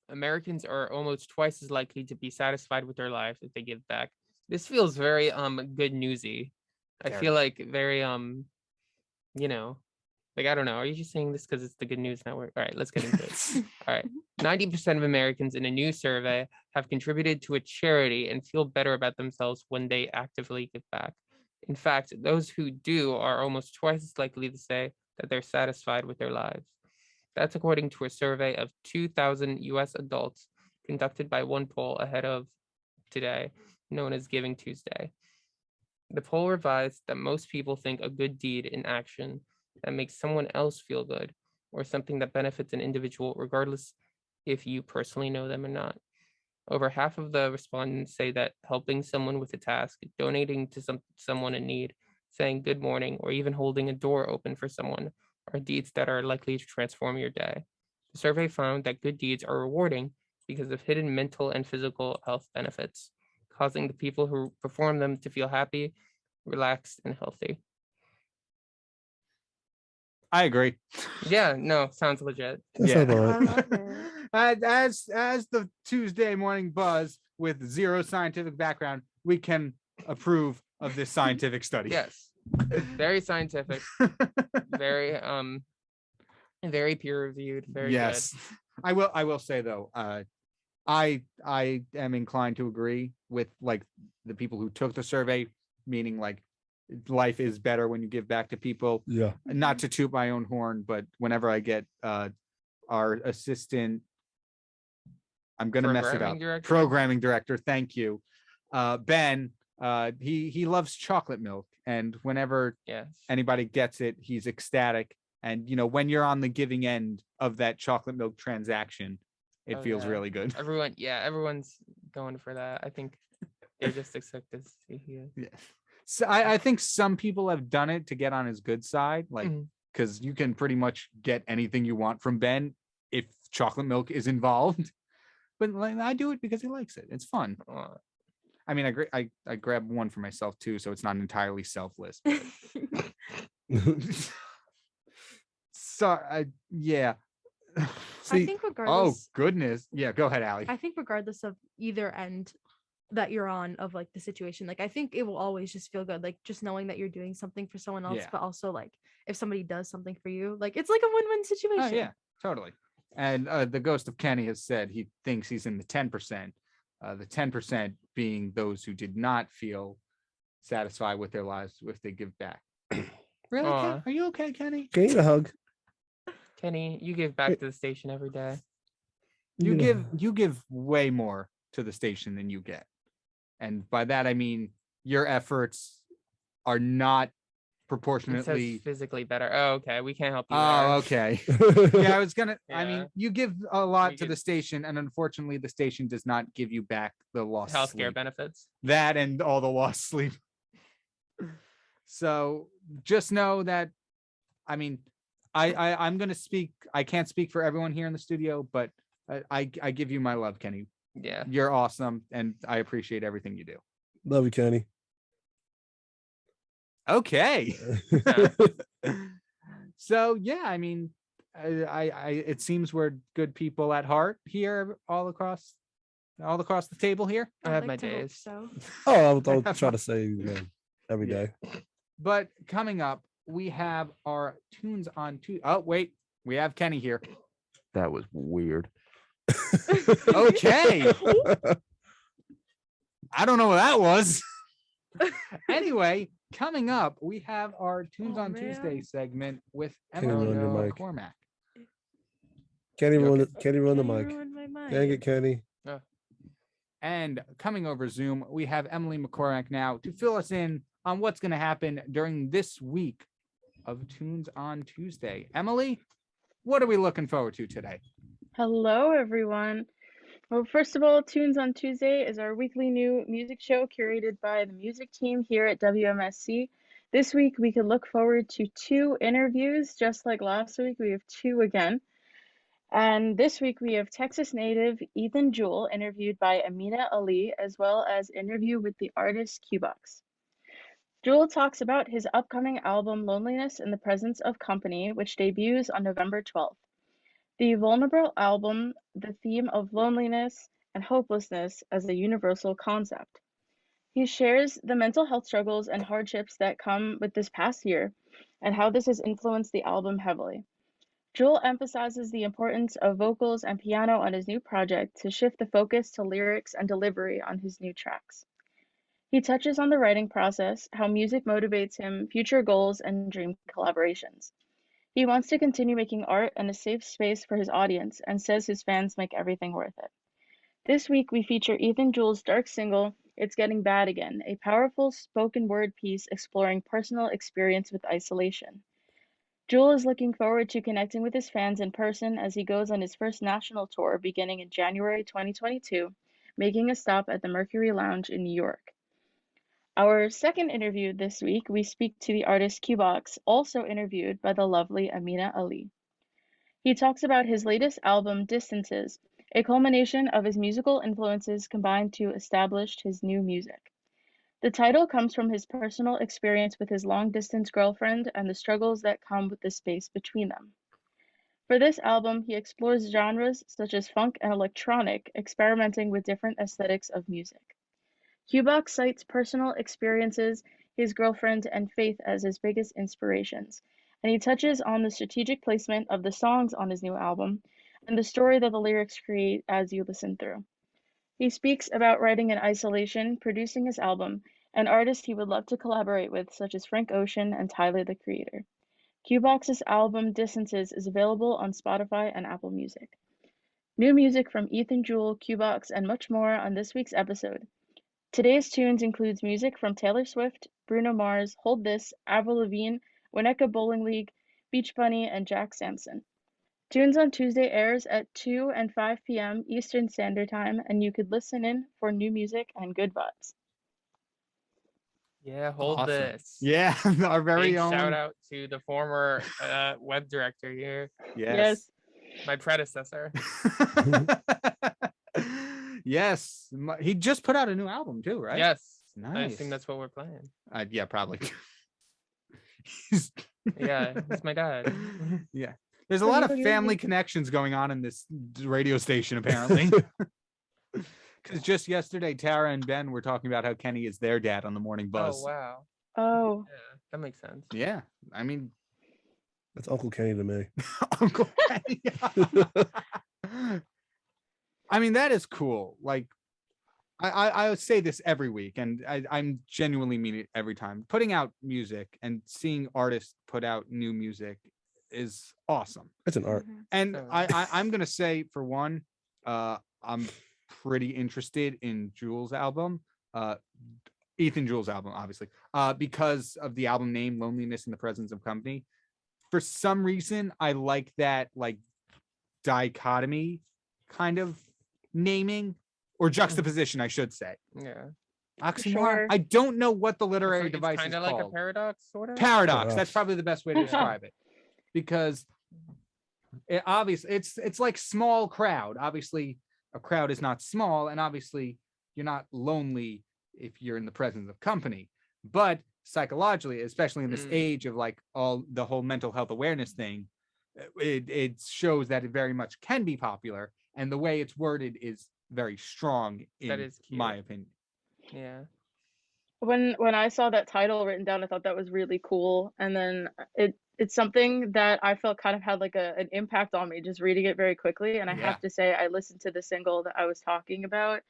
Americans are almost twice as likely to be satisfied with their lives if they give back. This feels very good newsy. I Very. feel like very like I don't know. Are you just saying this because it's the Good News Network? All right, let's get into it. All right. 90% of Americans in a new survey have contributed to a charity and feel better about themselves when they actively give back. In fact, those who do are almost twice as likely to say that they're satisfied with their lives. That's according to a survey of 2,000 US adults conducted by one poll ahead of today, known as Giving Tuesday. The poll revised that most people think a good deed in action that makes someone else feel good, or something that benefits an individual, regardless if you personally know them or not. Over half of the respondents say that helping someone with a task, donating to someone in need, saying good morning, or even holding a door open for someone are deeds that are likely to transform your day. The survey found that good deeds are rewarding because of hidden mental and physical health benefits, causing the people who perform them to feel happy, relaxed, and healthy. I agree. Yeah, no, sounds legit. That's Yeah. not all I right. love it. As the Tuesday morning buzz with zero scientific background, we can approve of this scientific study. Yes, very scientific, very very peer reviewed, very yes. I will say though, I am inclined to agree with like the people who took the survey, meaning like life is better when you give back to people. Yeah. Not to toot my own horn, but whenever I get our assistant, I'm gonna mess it up. Programming director, thank you. Ben, he loves chocolate milk, and whenever Yes. anybody gets it, he's ecstatic. And when you're on the giving end of that chocolate milk transaction, it Oh, feels yeah. really good. Everyone's going for that. I think they're just excited to see you. Yeah. So I think some people have done it to get on his good side, like Mhm. because you can pretty much get anything you want from Ben if chocolate milk is involved. But like, I do it because he likes it. It's fun. Aw. I mean, I grab one for myself too, so it's not entirely selfless. So yeah. I See, think Oh regardless, goodness. Yeah, go ahead, Allie. I think regardless of either end that you're on of like the situation, like I think it will always just feel good, like just knowing that you're doing something for someone else, Yeah. but also like if somebody does something for you, like it's like a win-win situation. Oh yeah, totally. And the ghost of Kenny has said he thinks he's in the 10%. The 10% being those who did not feel satisfied with their lives if they give back. Really? Aw. Ken? Are you okay, Kenny? can you get a hug? Kenny, you give back to the station every day. You get a- give way more to the station than you get. And by that I mean your efforts are not It says proportionately. physically better. Oh, okay. We can't help you. Oh, there. okay. Yeah, I was gonna. I mean, Yeah. you give a lot We to the give- station, and unfortunately, the station does not give you back the lost Healthcare sleep. benefits. That and all the lost sleep. So just know that. I mean, I'm gonna speak. I can't speak for everyone here in the studio, but I give you my love, Kenny. Yeah. You're awesome, and I appreciate everything you do. Love you, Kenny. Okay. So yeah, I mean, I it seems we're good people at heart here, all across the table here. I I'd have like my to hope days. so. Oh, I'll try to say every Yeah. day. But coming up, we have our tunes on two. Oh wait, we have Kenny here. That was weird. Okay. I don't know what that was. Anyway, coming up, we have our Tunes Oh, on man. Tuesday segment with Can you Emily run your mic? McCormack. Kenny You ruin okay? it. Kenny ruin the Kenny mic. ruined my mind. Dang it, Kenny. And coming over Zoom, we have Emily McCormack now to fill us in on what's going to happen during this week of Tunes on Tuesday. Emily, what are we looking forward to today? Hello, everyone. Well, first of all, Tunes on Tuesday is our weekly new music show curated by the music team here at WMSC. This week, we can look forward to 2 interviews, just like last week. We have 2 again. And this week, we have Texas native Ethan Jewell interviewed by Amina Ali, as well as interview with the artist Qbox. Jewell talks about his upcoming album Loneliness in the Presence of Company, which debuts on November 12th. The Vulnerable album, the theme of loneliness and hopelessness as a universal concept. He shares the mental health struggles and hardships that come with this past year and how this has influenced the album heavily. Jewell emphasizes the importance of vocals and piano on his new project to shift the focus to lyrics and delivery on his new tracks. He touches on the writing process, how music motivates him, future goals, and dream collaborations. He wants to continue making art and a safe space for his audience and says his fans make everything worth it. This week we feature Ethan Jewell's dark single, It's Getting Bad Again, a powerful spoken word piece exploring personal experience with isolation. Jewell is looking forward to connecting with his fans in person as he goes on his first national tour beginning in January 2022, making a stop at the Mercury Lounge in New York. Our second interview this week, we speak to the artist Qbox, also interviewed by the lovely Amina Ali. He talks about his latest album, Distances, a culmination of his musical influences combined to establish his new music. The title comes from his personal experience with his long-distance girlfriend and the struggles that come with the space between them. For this album, he explores genres such as funk and electronic, experimenting with different aesthetics of music. Qbox cites personal experiences, his girlfriend, and faith as his biggest inspirations, and he touches on the strategic placement of the songs on his new album and the story that the lyrics create as you listen through. He speaks about writing in isolation, producing his album, and artists he would love to collaborate with, such as Frank Ocean and Tyler the Creator. Qbox's album Distances is available on Spotify and Apple Music. New music from Ethan Jewell, Qbox, and much more on this week's episode. Today's tunes includes music from Taylor Swift, Bruno Mars, Hold This, Avril Lavigne, Winnetka Bowling League, Beach Bunny, and Jack Sampson. Tunes on Tuesday airs at 2 and 5 p.m. Eastern Standard Time, and you could listen in for new music and good vibes. Yeah, hold Awesome. this. Yeah, our very Big own. shout out to the former web director here, Yes. my predecessor. Yes. He just put out a new album too, right? Yes. I Nice. assume that's what we're playing. Yeah, probably. Yeah, he's my dad. Yeah. There's a lot of family connections going on in this radio station, apparently. Because just yesterday, Tara and Ben were talking about how Kenny is their dad on the morning buzz. Oh, wow. Oh, Yeah, that makes sense. Yeah, I mean, That's Uncle Kenny to me. Uncle Kenny. I mean, that is cool. Like, I would say this every week, and I'm genuinely mean it every time. Putting out music and seeing artists put out new music is awesome. It's an art. And So- I'm gonna say, for one, I'm pretty interested in Jules' album, Ethan Jules' album, obviously, because of the album name, Loneliness in the Presence of Company. For some reason, I like that like dichotomy kind of naming or juxtaposition, I should say. Yeah. Oxymoron. Sure. I don't know what the literary It's device kind is of like called. a paradox, sort of. Paradox. That's Paradox. probably the best way to describe it, because it obviously it's like small crowd. Obviously, a crowd is not small, and obviously you're not lonely if you're in the presence of company. But psychologically, especially in this age of like all the whole mental health awareness thing, it shows that it very much can be popular, and the way it's worded is very strong That in is cute. my opinion. Yeah. when I saw that title written down, I thought that was really cool. And then it's something that I felt kind of had like an impact on me just reading it very quickly. And I Yeah. have to say, I listened to the single that I was talking about,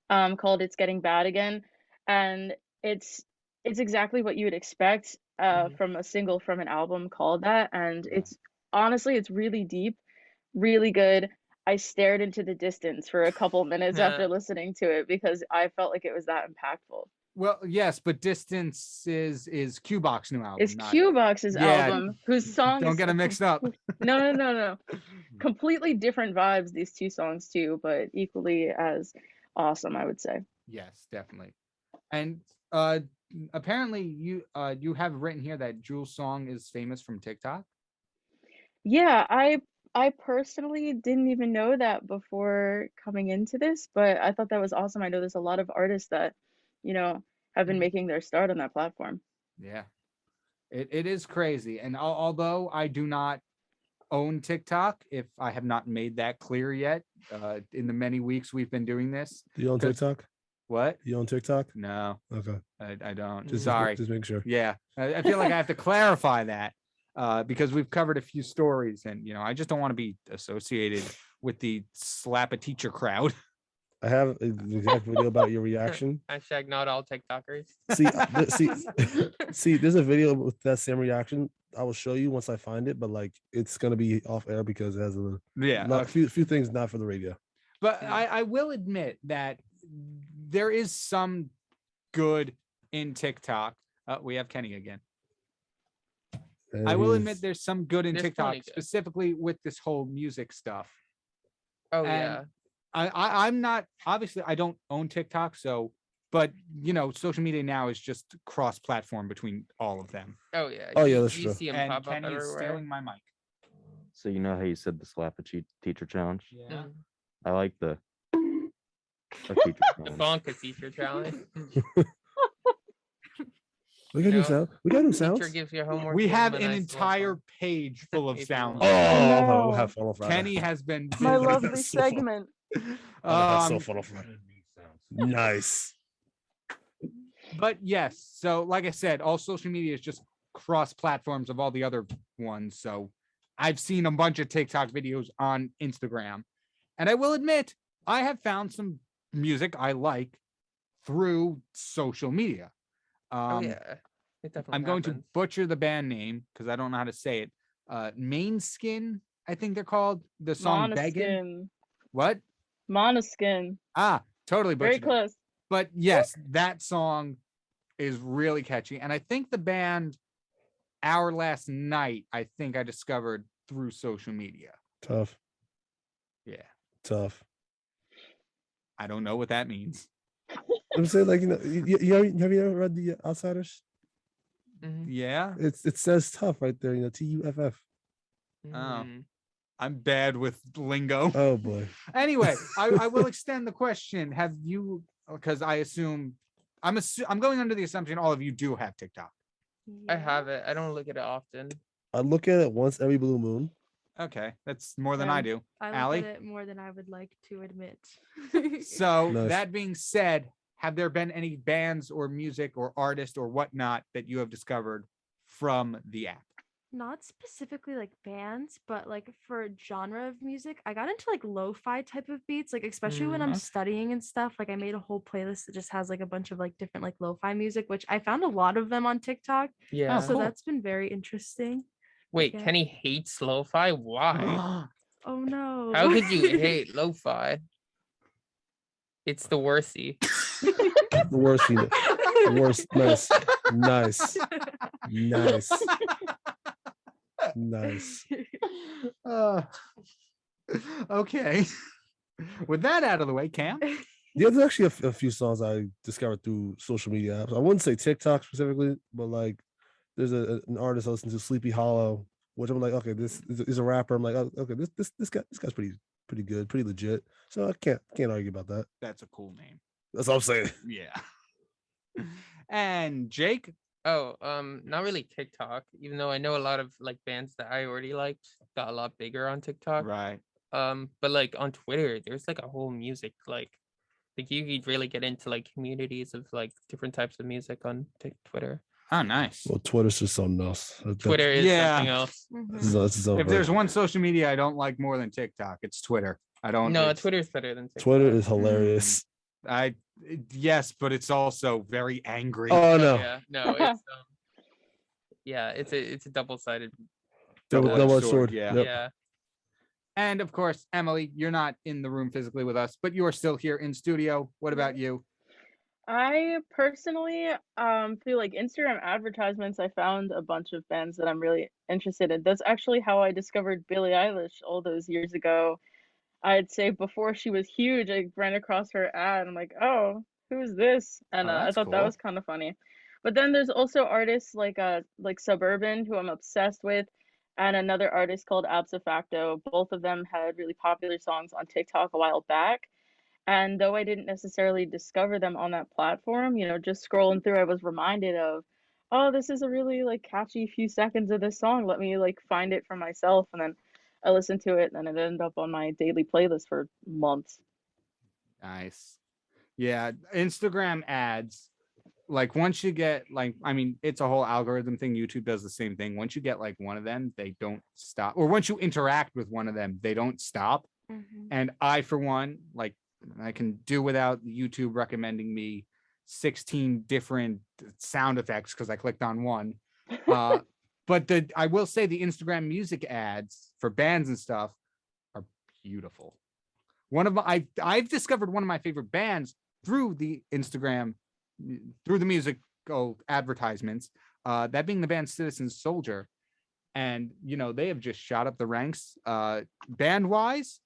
called "It's Getting Bad Again," and it's exactly what you would expect from a single from an album called that. And Yeah. it's honestly, it's really deep, really good. I stared into the distance for a couple minutes after Yeah. listening to it because I felt like it was that impactful. Well, yes, but Distance is Q-Box new album. It's not- Q-Box's Yeah. album, whose song Don't is get them mixed up. no. Completely different vibes, these two songs too, but equally as awesome, I would say. Yes, definitely. And apparently you have written here that Jules' song is famous from TikTok. Yeah, I personally didn't even know that before coming into this, but I thought that was awesome. I know there's a lot of artists that, have been making their start on that platform. Yeah, it is crazy. And although I do not own TikTok, if I have not made that clear yet, in the many weeks we've been doing this. Do you own 'Cause- TikTok? What? You own TikTok? No, Okay. I don't. Just Sorry. Just make sure. Yeah, I feel like I have to clarify that because we've covered a few stories, and I just don't want to be associated with the slap a teacher crowd. I have the exact video about your reaction. Hashtag not all TikTokers. See, there's a video with that same reaction. I will show you once I find it, but like it's gonna be off air because it has a Yeah, few things not for the radio. but Yeah. I will admit that there is some good in TikTok. We have Kenny again. And I will he's- admit there's some good in There's TikTok, plenty good. specifically with this whole music stuff. Oh, And yeah. I'm not, obviously I don't own TikTok, but social media now is just cross-platform between all of them. Oh, yeah. Oh, yeah, You- that's you true. see 'em And pop up Kenny is everywhere. stealing my mic. So you know how you said the slap a teacher challenge? Yeah. I like the a teacher The challenge. bonk teacher challenge. We got new No. sound. We got new Teacher sounds. gives you homework. We give 'em have a an nice little entire bonk. page full of If you sounds. want. Oh, no. have fun on Friday. Kenny has been My busy. lovely so fun. segment. Have so Um, fun on Friday. Nice. but yes, so like I said, all social media is just cross platforms of all the other ones. So I've seen a bunch of TikTok videos on Instagram, and I will admit I have found some music I like through social media. Oh, yeah. It definitely I'm going to happens. butcher the band name because I don't know how to say it. Main Skin, I think they're called. The song Beggin'. Monoskin. What? Monoskin. Totally Very butchered it. close. But yes, that song is really catchy. And I think the band Our Last Night, I think I discovered through social media. Tough. Yeah. Tough. I don't know what that means. I'm saying, like, have you ever read the Outsiders? Mhm. Yeah. It says tough right there. TUFF. Mhm. I'm bad with lingo. Oh boy. Anyway, I will extend the question. Have you, because I assume I'm going under the assumption all of you do have TikTok. I have it. I don't look at it often. I look at it once every blue moon, Okay, that's more than Yeah. I do. I look Allie? at it more than I would like to admit. So Nice. that being said, have there been any bands or music or artists or whatnot that you have discovered from the app? Not specifically like bands, but like for genre of music, I got into like lo-fi type of beats, like especially when I'm Okay. studying and stuff. Like I made a whole playlist that just has like a bunch of like different like lo-fi music, which I found a lot of them on TikTok. Yeah. So cool. that's been very interesting. Wait, yeah. Kenny hates lo-fi? Why? Oh no. How could you hate lo-fi? It's the worsty. The worst, you know. The worst. Nice. Nice. Uh, okay. With that out of the way, Cam. Yeah, there's actually a few songs I discovered through social media apps. I wouldn't say TikTok specifically, but like there's an artist I listen to, Sleepy Hollow, which I'm like, okay, this is a rapper. I'm like, oh, okay, this guy's pretty good, pretty legit. So I can't argue about that. That's a cool name. That's all I'm saying. Yeah. And Jake? Oh, not really TikTok, even though I know a lot of like bands that I already liked got a lot bigger on TikTok. Right. But like on Twitter, there's like a whole music like you could really get into like communities of like different types of music on Twitter. Oh, nice. Well, Twitter's just something else. Twitter is Yeah. something else. Mhm. That's his own If there's version. one social media I don't like more than TikTok, it's Twitter. I don't. No, it's- Twitter is better than TikTok. Twitter is hilarious. Yes, but it's also very angry. Oh no, Yeah, no, it's yeah, it's a double-sided. double-edged sword. Yeah. Yep. Yeah. And of course, Emily, you're not in the room physically with us, but you are still here in studio. What about you? I personally feel like Instagram advertisements, I found a bunch of bands that I'm really interested in. That's actually how I discovered Billie Eilish all those years ago. I'd say before she was huge, I ran across her ad. I'm like, oh, who is this? And Oh, I that's thought that cool. was kind of funny. But then there's also artists like Suburban, who I'm obsessed with, and another artist called Absifacto. Both of them had really popular songs on TikTok a while back. And though I didn't necessarily discover them on that platform, just scrolling through, I was reminded of, oh, this is a really like catchy few seconds of this song. Let me like find it for myself. And then I listened to it, and then it ended up on my daily playlist for months. Nice. Yeah, Instagram ads. Like once you get like, I mean, it's a whole algorithm thing. YouTube does the same thing. Once you get like one of them, they don't stop. Or once you interact with one of them, they don't stop. Mhm. And I, for one, like I can do without YouTube recommending me 16 different sound effects because I clicked on one. But I will say the Instagram music ads for bands and stuff are beautiful. One of my I've discovered one of my favorite bands through the Instagram, through the musical advertisements. That being the band Citizen Soldier, and they have just shot up the ranks. Band wise,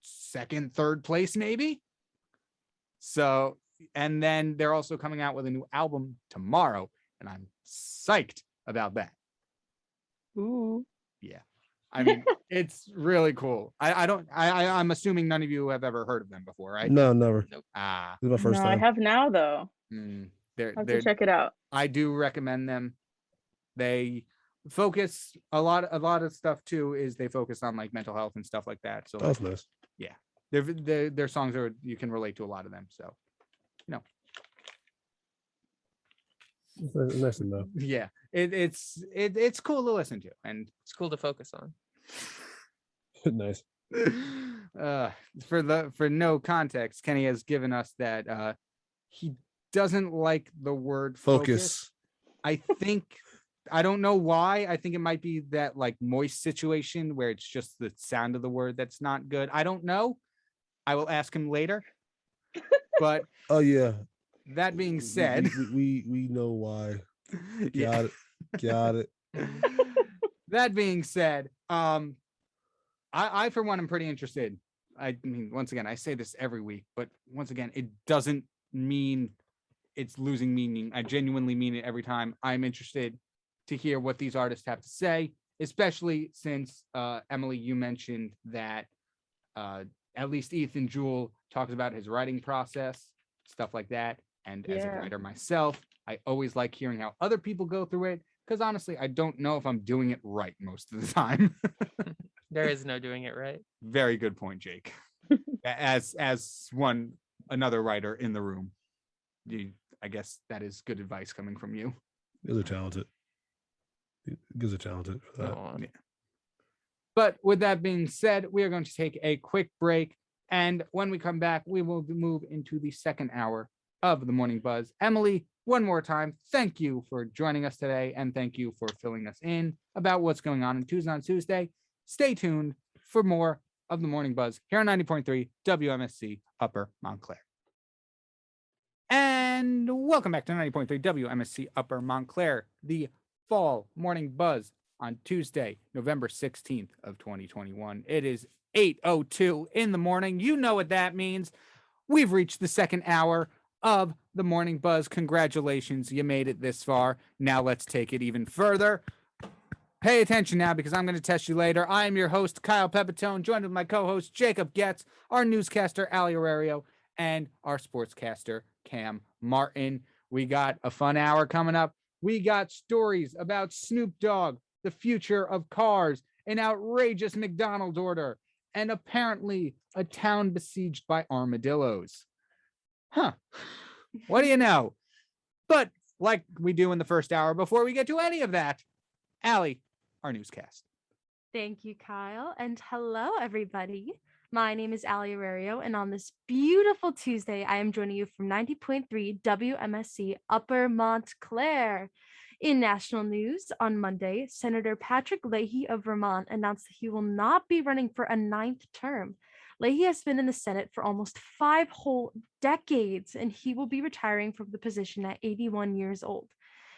second, third place maybe. So, and then they're also coming out with a new album tomorrow, and I'm psyched about that. Ooh. Yeah. I mean, it's really cool. I'm assuming none of you have ever heard of them before, right? No, never. Ah, This is my first No, I time. have now though. they're I have they're to check it out. I do recommend them. They focus a lot of stuff too, is they focus on like mental health and stuff like that. So That's nice. their songs are, you can relate to a lot of them. So It's nice to know. yeah, it's cool to listen to. And It's cool to focus on. Nice. for no context, Kenny has given us that he doesn't like the word focus. I think, I don't know why. I think it might be that like moist situation where it's just the sound of the word that's not good. I don't know. I will ask him later. But Oh yeah. that being said, we know why. yeah. Got it. That being said, I for one am pretty interested. I mean, once again, I say this every week, but once again, it doesn't mean it's losing meaning. I genuinely mean it every time. I'm interested to hear what these artists have to say, especially since Emily, you mentioned that at least Ethan Jewell talks about his writing process, stuff like that. And as a Yeah. writer myself, I always like hearing how other people go through it, because honestly, I don't know if I'm doing it right most of the time. There is no doing it right. Very good point, Jake. As another writer in the room, I guess that is good advice coming from you. You guys are talented. You guys are talented for that. Aw. Yeah. But with that being said, we are going to take a quick break. And when we come back, we will move into the second hour of the Morning Buzz. Emily, one more time, thank you for joining us today. And thank you for filling us in about what's going on Tuesday. Stay tuned for more of the Morning Buzz here on 90.3 WMSC Upper Montclair. And welcome back to 90.3 WMSC Upper Montclair, the Fall Morning Buzz on Tuesday, November 16th of 2021. It is 8:02 in the morning. You know what that means. We've reached the second hour of the Morning Buzz. Congratulations, you made it this far. Now let's take it even further. Pay attention now because I'm going to test you later. I am your host, Kyle Pepitone, joined with my co-host, Jacob Goetz, our newscaster, Ali Arario, and our sportscaster, Cam Martin. We got a fun hour coming up. We got stories about Snoop Dogg, the future of cars, an outrageous McDonald's order, and apparently a town besieged by armadillos. Huh. What do you know? But like we do in the first hour, before we get to any of that, Ali, our newscast. Thank you, Kyle. And hello, everybody. My name is Ali Arario, and on this beautiful Tuesday, I am joining you from 90.3 WMSC Upper Montclair. In national news, on Monday, Senator Patrick Leahy of Vermont announced that he will not be running for a 9th term. Leahy has been in the Senate for almost 5 whole decades, and he will be retiring from the position at 81 years old.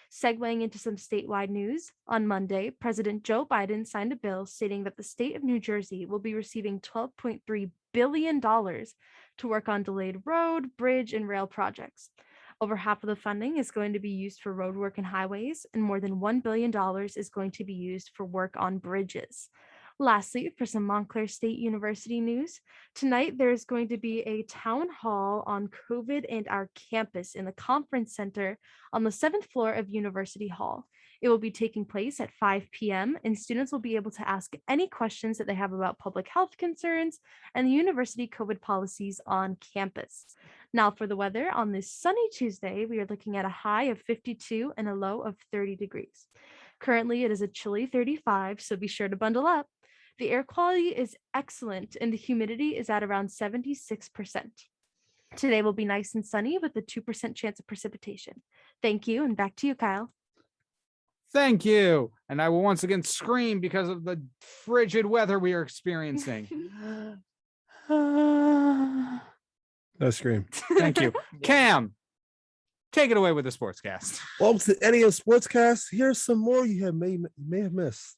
Segueing into some statewide news, on Monday, President Joe Biden signed a bill stating that the state of New Jersey will be receiving $12.3 billion to work on delayed road, bridge, and rail projects. Over half of the funding is going to be used for road work and highways, and more than $1 billion is going to be used for work on bridges. Lastly, for some Montclair State University news, tonight there is going to be a town hall on COVID and our campus in the conference center on the 7th floor of University Hall. It will be taking place at 5 p.m. and students will be able to ask any questions that they have about public health concerns and the university COVID policies on campus. Now for the weather, on this sunny Tuesday, we are looking at a high of 52 and a low of 30 degrees. Currently, it is a chilly 35, so be sure to bundle up. The air quality is excellent and the humidity is at around 76%. Today will be nice and sunny with a 2% chance of precipitation. Thank you, and back to you, Kyle. Thank you. And I will once again scream because of the frigid weather we are experiencing. No scream. Thank you. Cam, take it away with the sportscast. Welcome to NEO Sportscast. Here's some more you may have missed.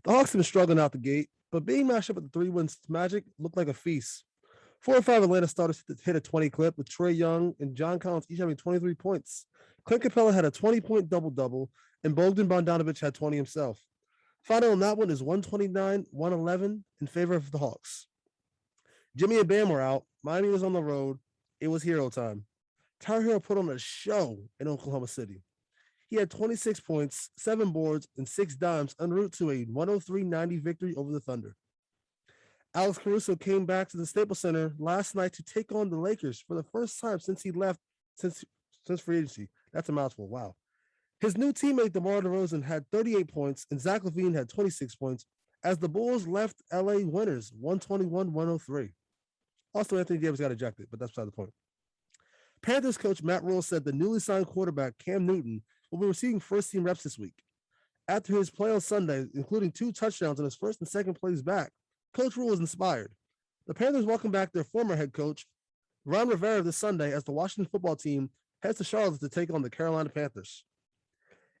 The Hawks have been struggling out the gate, but being matched up with the 3-wins Magic looked like a feast. 4 or 5 Atlanta starters hit a 20 clip with Trae Young and John Collins each having 23 points. Clint Capella had a 20-point double-double, and Bogdan Bogdanovic had 20 himself. Final on that one is 129-111 in favor of the Hawks. Jimmy and Bam were out. Miami was on the road. It was hero time. Tyler Hero put on a show in Oklahoma City. He had 26 points, 7 boards, and 6 dimes en route to a 103-90 victory over the Thunder. Alex Caruso came back to the Staples Center last night to take on the Lakers for the first time since he left since free agency. That's a mouthful. Wow. His new teammate, DeMar DeRozan, had 38 points, and Zach LaVine had 26 points as the Bulls left LA winners 121-103. Also, Anthony Davis got ejected, but that's beside the point. Panthers coach Matt Rule said the newly signed quarterback Cam Newton will be receiving first-team reps this week. After his play on Sunday, including 2 touchdowns on his first and second plays back, Coach Rule was inspired. The Panthers welcome back their former head coach, Ron Rivera, this Sunday as the Washington football team heads to Charlotte to take on the Carolina Panthers.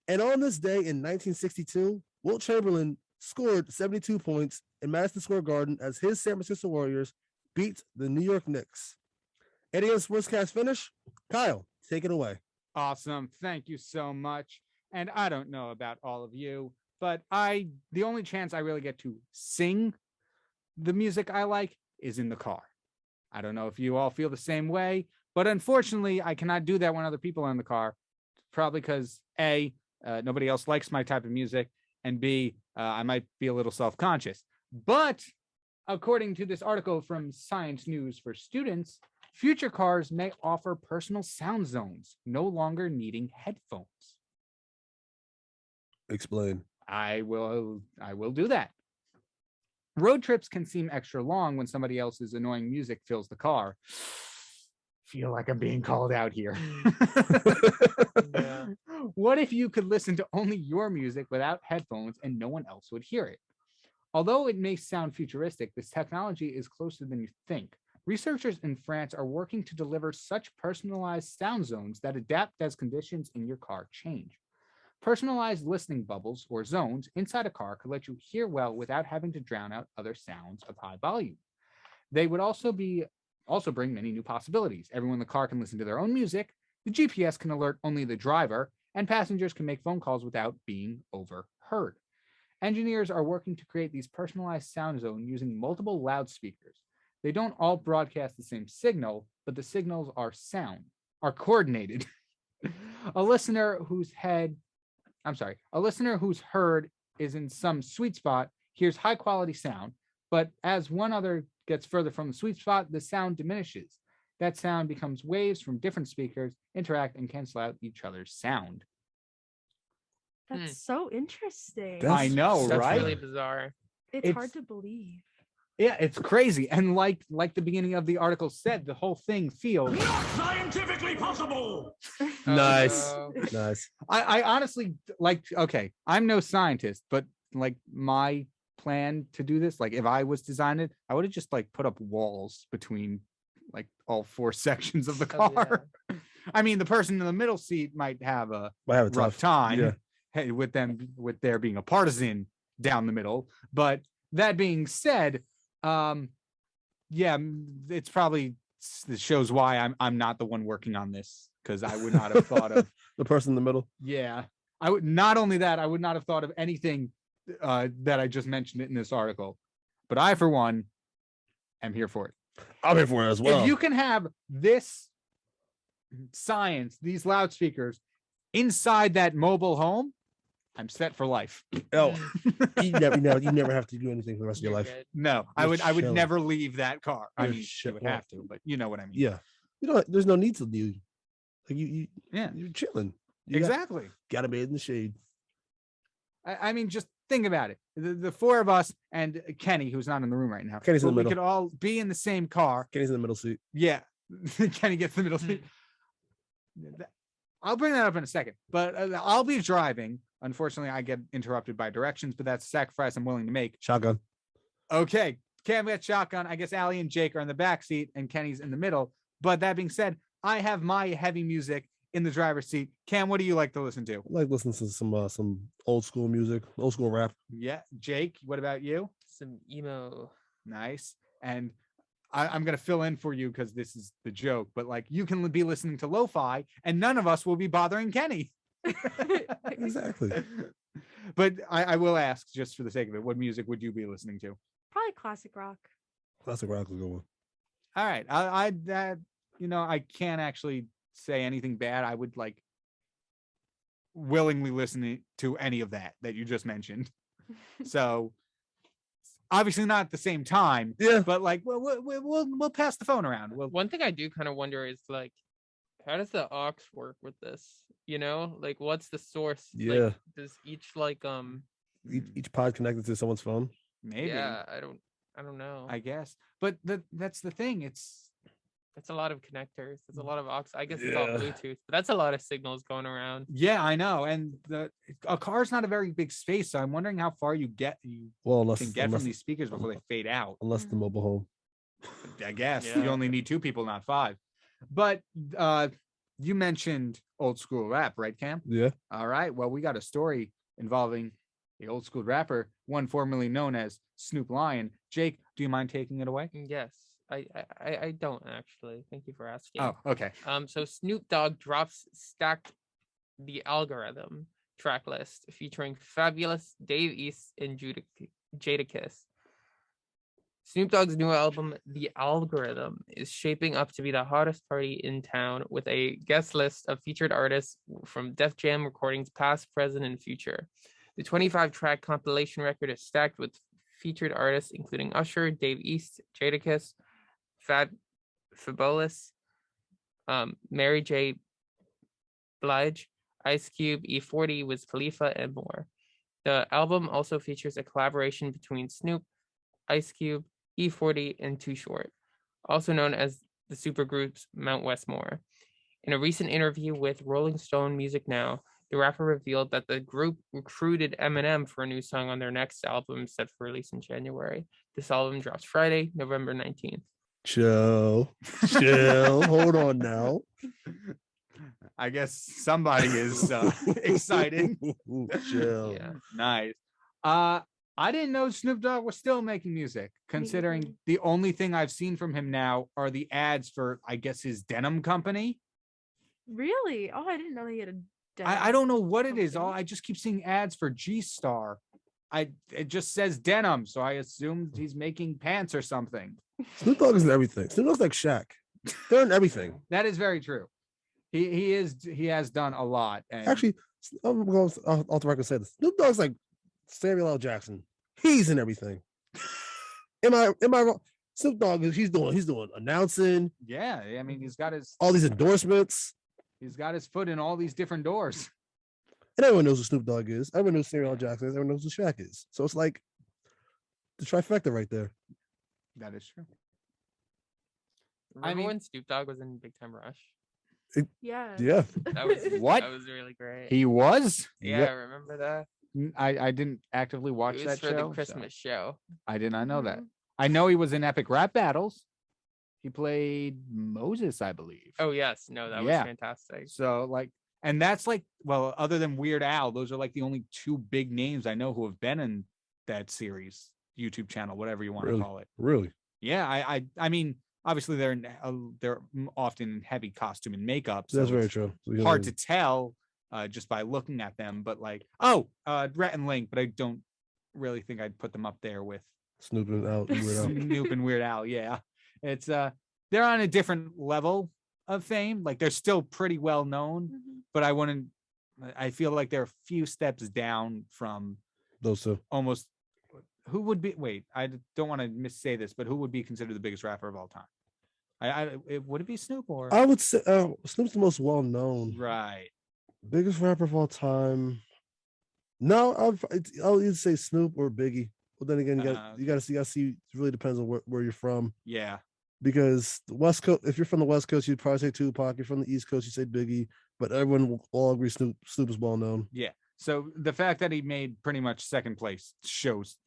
And on this day in 1962, Wilt Chamberlain scored 72 points in Madison Square Garden as his San Francisco Warriors beat the New York Knicks. Any other sportscast finish? Kyle, take it away. Awesome. Thank you so much. And I don't know about all of you, but the only chance I really get to sing the music I like is in the car. I don't know if you all feel the same way, but unfortunately, I cannot do that when other people are in the car. Probably because A, nobody else likes my type of music, and B, I might be a little self-conscious. But according to this article from Science News for Students, future cars may offer personal sound zones, no longer needing headphones. Explain. I will do that. Road trips can seem extra long when somebody else's annoying music fills the car. Feel like I'm being called out here. Yeah. What if you could listen to only your music without headphones and no one else would hear it? Although it may sound futuristic, this technology is closer than you think. Researchers in France are working to deliver such personalized sound zones that adapt as conditions in your car change. Personalized listening bubbles or zones inside a car could let you hear well without having to drown out other sounds of high volume. They would also bring many new possibilities. Everyone in the car can listen to their own music, the GPS can alert only the driver, and passengers can make phone calls without being overheard. Engineers are working to create these personalized sound zones using multiple loudspeakers. They don't all broadcast the same signal, but the signals are coordinated. A listener whose heard is in some sweet spot hears high quality sound, but as one other gets further from the sweet spot, the sound diminishes. That sound becomes waves from different speakers, interact and cancel out each other's sound. That's so interesting. I know, That's right? really bizarre. It's hard to believe. Yeah, it's crazy. And like the beginning of the article said, the whole thing feels Not scientifically possible. Nice. Oh, Nice. I honestly okay, I'm no scientist, but like my plan to do this, like if I was designing it, I would have just like put up walls between like all four sections of the Oh, car. I mean, the person in the middle seat might have a Might have a rough tough time Yeah. with there being a partisan down the middle. But that being said, it's probably, this shows why I'm not the one working on this, because I would not have thought of The person in the middle. I would not only that, I would not have thought of anything that I just mentioned in this article. But I, for one, am here for it. I'm here for it as well. If you can have this science, these loudspeakers inside that mobile home, I'm set for life. Oh, you never have to do anything for the rest of your you're life. good. No, I You're would chilling. never leave that car. I You're mean, you chill- would well, have to, but you know what I mean. Yeah. There's no need to leave. Like you Yeah, you're chilling. exactly. Gotta be in the shade. I mean, just think about it. The four of us and Kenny, who's not in the room right now, Kenny's in the we middle. could all be in the same car. Kenny's in the middle seat. Yeah, Kenny gets the middle seat. I'll bring that up in a second, but I'll be driving. Unfortunately, I get interrupted by directions, but that's a sacrifice I'm willing to make. Shotgun. Okay, Cam gets shotgun. I guess Allie and Jake are in the back seat, and Kenny's in the middle. But that being said, I have my heavy music in the driver's seat. Cam, what do you like to listen to? I like listening to some old school music, old school rap. Yeah, Jake, what about you? Some emo. Nice. And I'm going to fill in for you because this is the joke, but like you can be listening to lo-fi and none of us will be bothering Kenny. Exactly. But I will ask, just for the sake of it, what music would you be listening to? Probably classic rock. Classic rock is a good one. All right. I can't actually say anything bad. I would like willingly listen to any of that you just mentioned. So obviously not at the same time. Yeah. But like we'll pass the phone around. One thing I do kind of wonder is like, how does the aux work with this? Like what's the source? Yeah. Like, does each Each pod connected to someone's phone. Maybe. Yeah, I don't know. I guess. But that's the thing. That's a lot of connectors. There's a lot of aux. I guess it's all Yeah. Bluetooth, but that's a lot of signals going around. Yeah, I know. And a car's not a very big space, so I'm wondering how far you can get from these speakers before they fade out. Unless the mobile home. I guess Yeah. you only need two people, not five. But you mentioned old school rap, right, Cam? Yeah. All right. Well, we got a story involving the old school rapper, one formerly known as Snoop Lion. Jake, do you mind taking it away? Yes, I don't actually. Thank you for asking. Oh, okay. So Snoop Dogg drops Stack the Algorithm track list featuring Fabulous, Dave East, and Jadakiss. Snoop Dogg's new album, The Algorithm, is shaping up to be the hottest party in town with a guest list of featured artists from Def Jam recordings past, present, and future. The 25-track compilation record is stacked with featured artists including Usher, Dave East, Jadakiss, Fabolous, Mary J. Blige, Ice Cube, E40, Wiz Khalifa, and more. The album also features a collaboration between Snoop, Ice Cube, E40, and Too Short, also known as the supergroups Mount Westmore. In a recent interview with Rolling Stone Music Now, the rapper revealed that the group recruited Eminem for a new song on their next album set for release in January. This album drops Friday, November 19th. Chill. Hold on now. I guess somebody is excited. Chill. Yeah. Nice. I didn't know Snoop Dogg was still making music, considering neither. the only thing I've seen from him now are the ads for, I guess, his denim company. Really? Oh, I didn't know he had a I don't know what it is. company. I just keep seeing ads for G-Star. It just says denim, so I assumed he's making pants or something. Snoop Dogg is in everything. Snoop Dogg's like Shaq. They're in everything. That is very true. He has done a lot. And Actually, I'm going off the record say this. Snoop Dogg's like Samuel L. Jackson. He's in everything. Am I wrong? Snoop Dogg he's doing announcing. yeah, I mean he's got all these endorsements. his foot in all these different doors. And everyone knows who Snoop Dogg is. Everyone knows Samuel L. Jackson is. Everyone knows who Shaq is. So it's like the trifecta right there. That is true. Remember mean- when Snoop Dogg was in Big Time Rush? Yeah. Yeah. That was What? That was really great. He was. Yeah, Yep. remember that? I didn't actively watch It was that for show. the so Christmas show. I did not know that. Mhm. I know he was in Epic Rap Battles. He played Moses, I believe. Oh yes, no, that Yeah. was fantastic. So like, and that's like, well, other than Weird Al, those are like the only two big names I know who have been in that series, YouTube channel, whatever you want Really? to call it. Really. Yeah, I mean, obviously they're often in heavy costume and makeup, so That's very it's true. So, hard to tell just by looking at them. But like, Rhett and Link, but I don't really think I'd put them up there with snooping out. And Weird Al. Snoop and Weird Al. Yeah, it's they're on a different level of fame. Like they're still pretty well known, Mhm. but I feel like they're a few steps down from Those two. almost who would be, wait, I don't want to missay this, but who would be considered the biggest rapper of all time? Would it be Snoop or I would say Snoop's the most well known. right? Biggest rapper of all time. No, I'll either say Snoop or Biggie. But then again, you gotta see. It really depends on where you're from. Yeah, Because the West Coast, if you're from the West Coast, you'd probably say Tupac. If you're from the East Coast, you say Biggie. But everyone will all agree Snoop is well known. yeah. So the fact that he made pretty much second place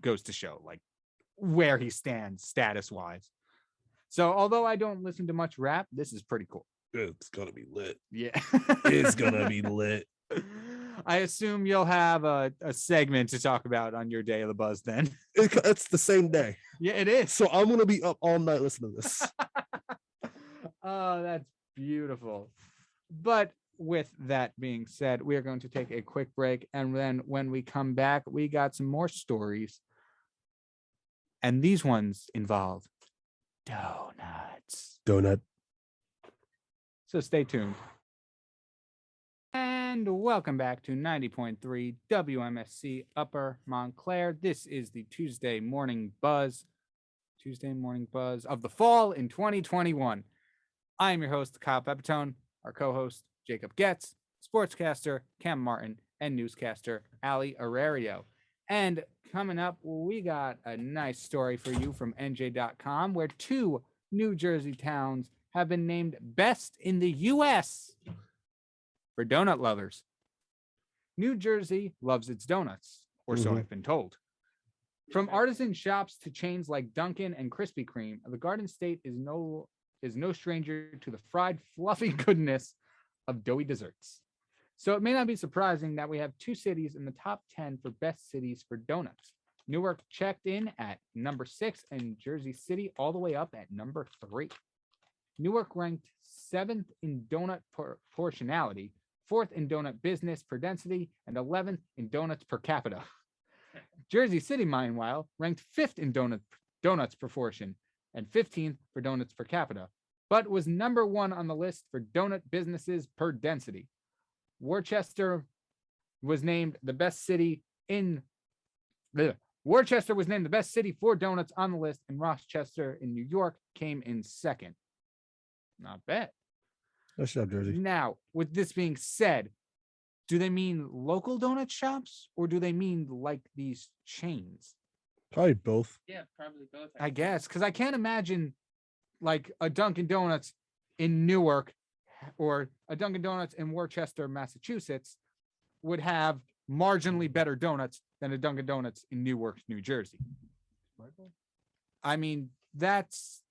goes to show like where he stands status wise. So although I don't listen to much rap, this is pretty cool. It's gonna be lit. Yeah, It's gonna be lit. I assume you'll have a segment to talk about on your day of the buzz then. It's the same day, Yeah, it is. so I'm gonna be up all night listening to this. Oh, that's beautiful. But with that being said, we are going to take a quick break. And then when we come back, we got some more stories. And these ones involve donuts. Donut. So stay tuned. And welcome back to 90.3 WMSC Upper Montclair. This is the Tuesday morning buzz of the fall in 2021. I am your host, Kyle Pepitone, our co-host, Jacob Goetz, sportscaster, Cam Martin, and newscaster, Ali Arario. And coming up, we got a nice story for you from NJ.com, where 2 New Jersey towns have been named best in the U.S. for donut lovers. New Jersey loves its donuts, or so Mhm. I've been told. From artisan shops to chains like Dunkin' and Krispy Kreme, the Garden State is no stranger to the fried, fluffy goodness of doughy desserts. So it may not be surprising that we have 2 cities in the top 10 for best cities for donuts. Newark checked in at number 6 and Jersey City all the way up at number 3. Newark ranked 7th in donut portionality, 4th in donut business per density, and 11th in donuts per capita. Jersey City, meanwhile, ranked 5th in donut donuts proportion and 15th for donuts per capita, but was number 1 on the list for donut businesses per density. Worcester was named the best city Worcester was named the best city for donuts on the list, and Rochester in New York came in second. Not bad. Nice job, Jersey. Now, with this being said, do they mean local donut shops or do they mean like these chains? Probably both. Yeah, probably both. I guess, because I can't imagine like a Dunkin' Donuts in Newark or a Dunkin' Donuts in Worcester, Massachusetts would have marginally better donuts than a Dunkin' Donuts in Newark, New Jersey. I mean, that's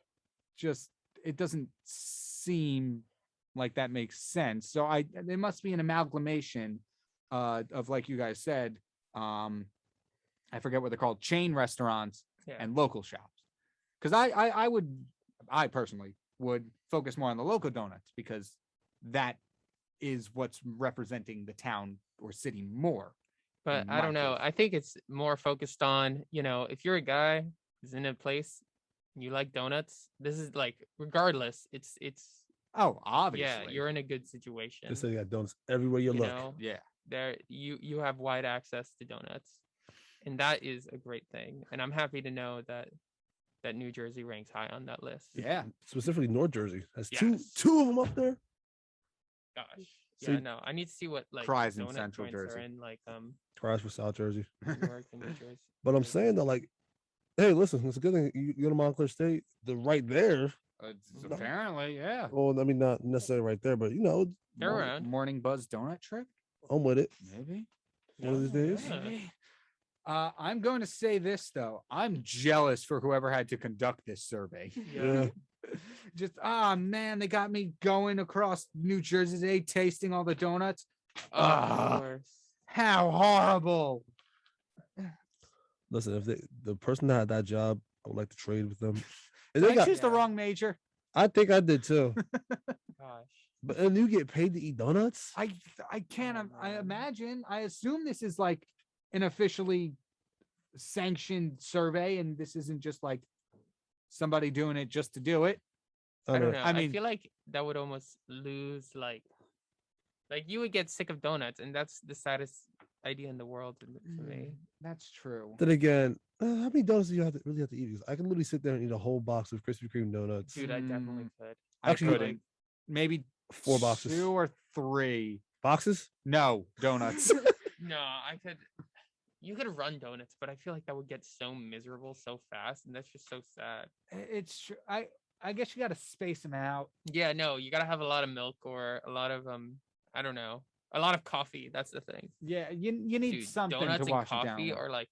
just, it doesn't seem like that makes sense. So there must be an amalgamation of, like you guys said, I forget what they're called, chain restaurants and local shops. Because I personally would focus more on the local donuts because that is what's representing the town or city more. But I don't know. I think it's more focused on, if you're a guy who's in a place and you like donuts, this is like, regardless, it's oh, obviously. Yeah, you're in a good situation. They say you got donuts everywhere you look. Yeah. There you have wide access to donuts. And that is a great thing. And I'm happy to know that New Jersey ranks high on that list. Yeah. Specifically North Jersey. Has Yes. two of them up there. Gosh. So Yeah, no. I need to see what like Cries in donut Central joints Jersey. are in like Cries for South Jersey. New York and New Jersey. But I'm saying that, like, hey, listen, it's a good thing you go to Montclair State. They're right there. Apparently, yeah. Well, I mean, not necessarily right there, but They're around. Morning Buzz donut trick? I'm with it. Maybe. One of these days. Yeah. I'm going to say this though. I'm jealous for whoever had to conduct this survey. Yeah. Just man, they got me going across New Jersey today, tasting all the donuts. Of course. How horrible! Listen, if the person that had that job, I would like to trade with them. And Did they I got, choose the wrong major? I think I did too. Gosh. But and you get paid to eat donuts? I can't. Oh, I man. imagine. I assume this is like an officially sanctioned survey, and this isn't just like somebody doing it just to do it. I don't know. I I mean- feel like that would almost lose like you would get sick of donuts, and that's the saddest idea in the world for me. That's true. Then again, how many donuts do you really have to eat? Because I can literally sit there and eat a whole box of Krispy Kreme donuts. Dude, I definitely could. I Actually, couldn't. Maybe 4 boxes. 2 or 3 Boxes? No donuts. No, I could. You could run donuts, but I feel like that would get so miserable so fast, and that's just so sad. It's true. I guess you got to space them out. Yeah, no, you gotta have a lot of milk or a lot of I don't know, a lot of coffee. That's the thing. Yeah, you need Dude, something donuts to and wash it coffee down. are like,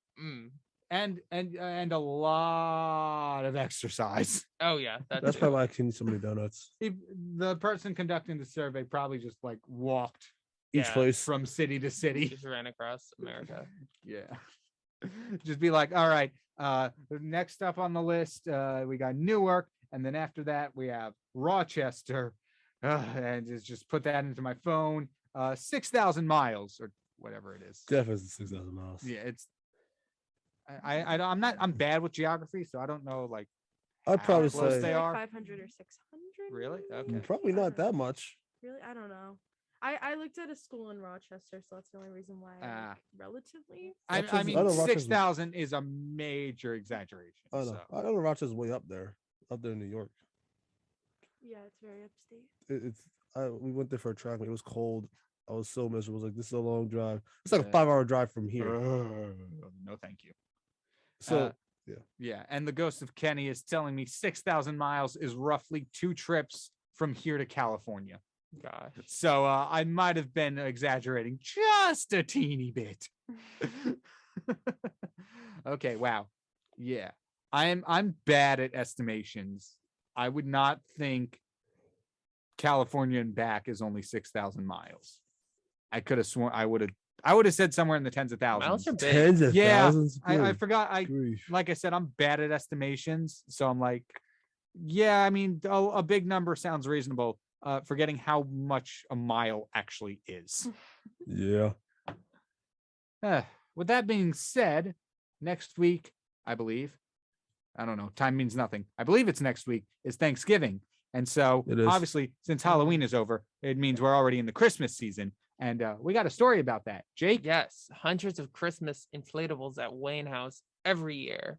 And a lot of exercise. oh yeah, That's probably why I can eat so many donuts. The person conducting the survey probably just like walked Each Yeah. place. from city to city. just ran across America. Yeah. Just be like, all right, next up on the list, we got Newark, and then after that we have Rochester, and just put that into my phone. 6,000 miles or whatever it is. Definitely 6,000 miles. Yeah, it's. I'm bad with geography, so I don't know like I'd how probably close say they are. 500 or 600. Really? Okay. probably not that much. Really? I don't know. I looked at a school in Rochester, so that's the only reason why I like, relatively. I Rochester's- I mean, know Rochester's- 6,000 is a major exaggeration. I know. so. I know Rochester's way up there in New York. Yeah, it's very upstate. We went there for a track. It was cold. I was so miserable. I was like, this is a long drive. It's like a Yeah. 5-hour drive from here. No, thank you. So Yeah, and the ghost of Kenny is telling me 6,000 miles is roughly 2 trips from here to California. Gosh. So I might have been exaggerating just a teeny bit. Okay, wow. Yeah. I'm bad at estimations. I would not think California and back is only 6,000 miles. I could have sworn I would have said somewhere in the tens of thousands. Miles are big. tens of Yeah, thousands. I Good forgot. grief. Like I said, I'm bad at estimations. So I'm like, yeah, I mean, a big number sounds reasonable. Forgetting how much a mile actually is. Yeah. With that being said, next week, I believe, I don't know, time means nothing. I believe it's next week, is Thanksgiving. And so It is. obviously, since Halloween is over, it means we're already in the Christmas season. And we got a story about that. Jake? Yes, hundreds of Christmas inflatables at Wayne House every year.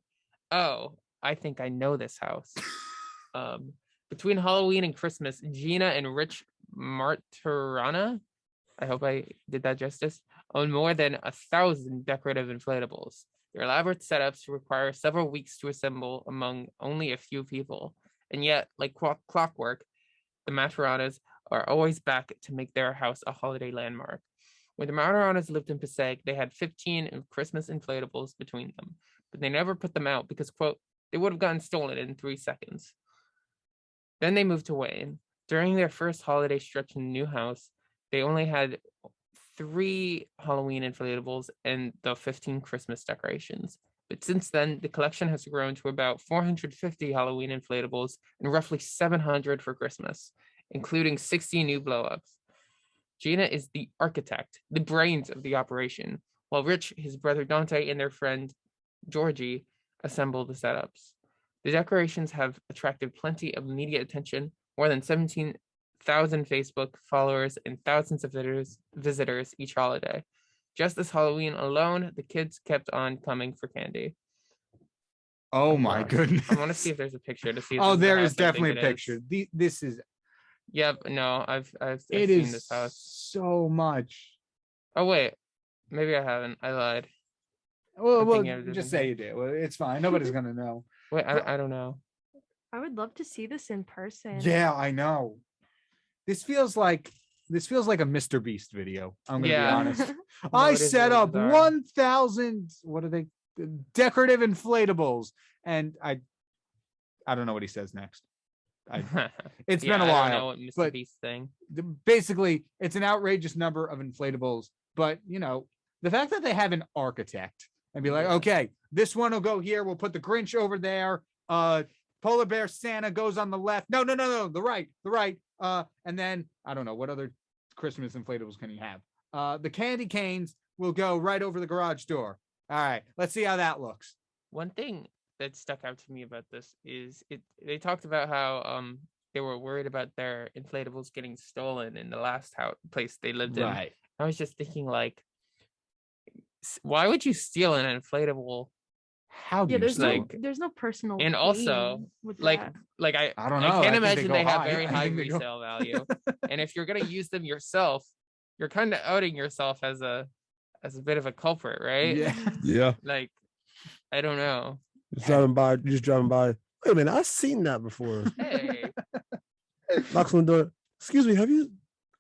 Oh, I think I know this house. Between Halloween and Christmas, Gina and Rich Martirana, I hope I did that justice, own more than 1,000 decorative inflatables. Their elaborate setups require several weeks to assemble among only a few people. And yet, like clockwork, the Mataranas are always back to make their house a holiday landmark. When the Mataranas lived in Passaic, they had 15 Christmas inflatables between them, but they never put them out because, quote, they would have gotten stolen in 3 seconds. Then they moved to Wayne. During their first holiday stretch in the new house, they only had 3 Halloween inflatables and the 15 Christmas decorations. But since then, the collection has grown to about 450 Halloween inflatables and roughly 700 for Christmas, including 60 new blow-ups. Gina is the architect, the brains of the operation, while Rich, his brother Dante, and their friend Georgie assemble the setups. The decorations have attracted plenty of media attention, more than 17,000 Facebook followers and thousands of visitors each holiday. Just this Halloween alone, the kids kept on coming for candy. Oh my goodness. I want to see if there's a picture to see. If Oh, this there the is house I think definitely a it picture. is. This is, Yep, no, I've it seen is this house. so much. Oh wait, maybe I haven't. I lied. Well, I'm well, thinking of a just different say you did. Well, it's fine. Nobody's gonna know. Wait, I don't know. I would love to see this in person. Yeah, I know. This feels like a Mr. Beast video. I'm gonna be Yeah. honest. No, I it is set really up bizarre. 1,000. What are they? Decorative inflatables, and I don't know what he says next. It's been a I while, don't know what Mr. but Beast thing. basically, it's an outrageous number of inflatables. But you know, the fact that they have an architect and be like, Yeah. okay, this one will go here. We'll put the Grinch over there. Polar Bear Santa goes on the left. No, the right. And then I don't know what other Christmas inflatables can you have. The candy canes will go right over the garage door. All right, let's see how that looks. One thing that stuck out to me about this is they talked about how they were worried about their inflatables getting stolen in the last place they lived in. I was just thinking, like, why would you steal an inflatable? How do Yeah, you there's steal no them? there's no personal And also, gain with like that. I don't know. I I can't think they imagine go they have high. very I high think they go- resale value. And if you're gonna use them yourself, you're kind of outing yourself as a bit of a culprit, right? Yeah. Yeah. Like, I don't know. You're just driving by. Wait a minute, I've seen that before. Hey, Knocks on the door. Excuse me,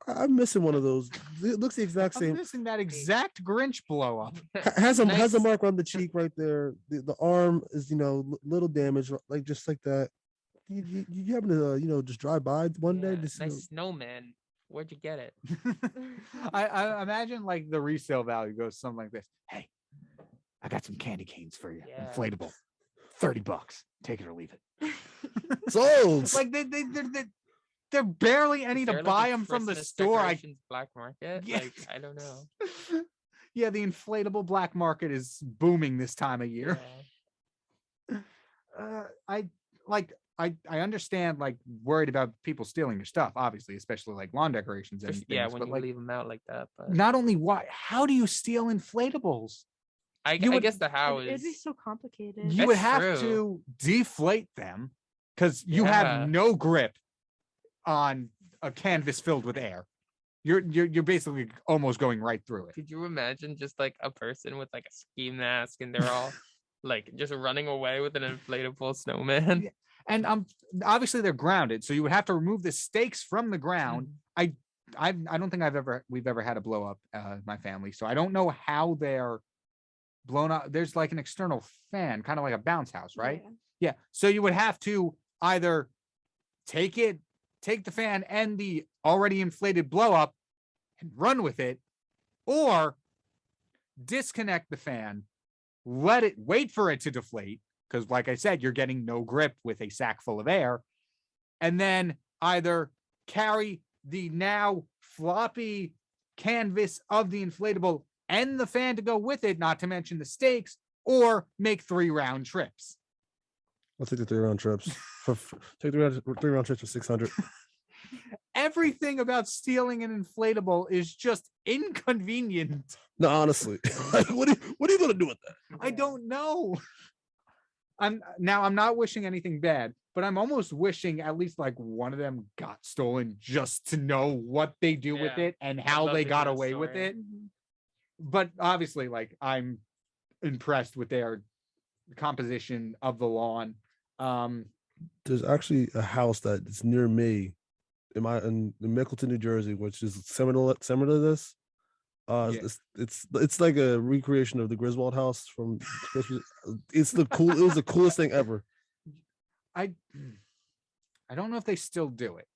I'm missing one of those. It looks the exact I'm same. missing that exact Grinch blow up. Has a Nice. mark on the cheek right there. The arm is little damage, like just like that. You happen to just drive by one day? yeah, Just, nice snowman. Where'd you get it? I imagine like the resale value goes something like this. Hey, I got some candy canes for you. Yeah. Inflatable. $30. Take it or leave it. sold. Like they're barely any Is to there, like, buy a them from the Christmas store. decorations black market? Yeah. Like, I don't know. Yeah, the inflatable black market is booming this time of year. Yeah. I understand like worried about people stealing your stuff, obviously, especially like lawn decorations and Yeah, things, when but you like leave them out like that. But not only how do you steal inflatables? I would- guess the how It'd is be so complicated. You would That's have true. to deflate them because you Yeah. have no grip on a canvas filled with air. You're basically almost going right through it. Could you imagine just like a person with like a ski mask and they're all like just running away with an inflatable snowman? Yeah. And obviously they're grounded, so you would have to remove the stakes from the ground. I don't think we've ever had a blow up in my family, so I don't know how they're blown up. There's like an external fan, kind of like a bounce house, right? Yeah. So you would have to either take the fan and the already inflated blow up and run with it, or disconnect the fan, wait for it to deflate. Because like I said, you're getting no grip with a sack full of air, and then either carry the now floppy canvas of the inflatable and the fan to go with it, not to mention the stakes, or make 3 round trips. I'll take the 3 round trips. Take 3 round trips for 600. Everything about stealing an inflatable is just inconvenient. No, honestly, like, what are you gonna do with that? I don't know. I'm not wishing anything bad, but I'm almost wishing at least like one of them got stolen just to know what they do with Yeah. it and how love they to got hear a away with story. it. But obviously, like, I'm impressed with their composition of the lawn. There's actually a house that is near me in Mickleton, New Jersey, which is similar to this. Yeah. It's like a recreation of the Griswold house from Christmas. It was the coolest thing ever. I don't know if they still do it,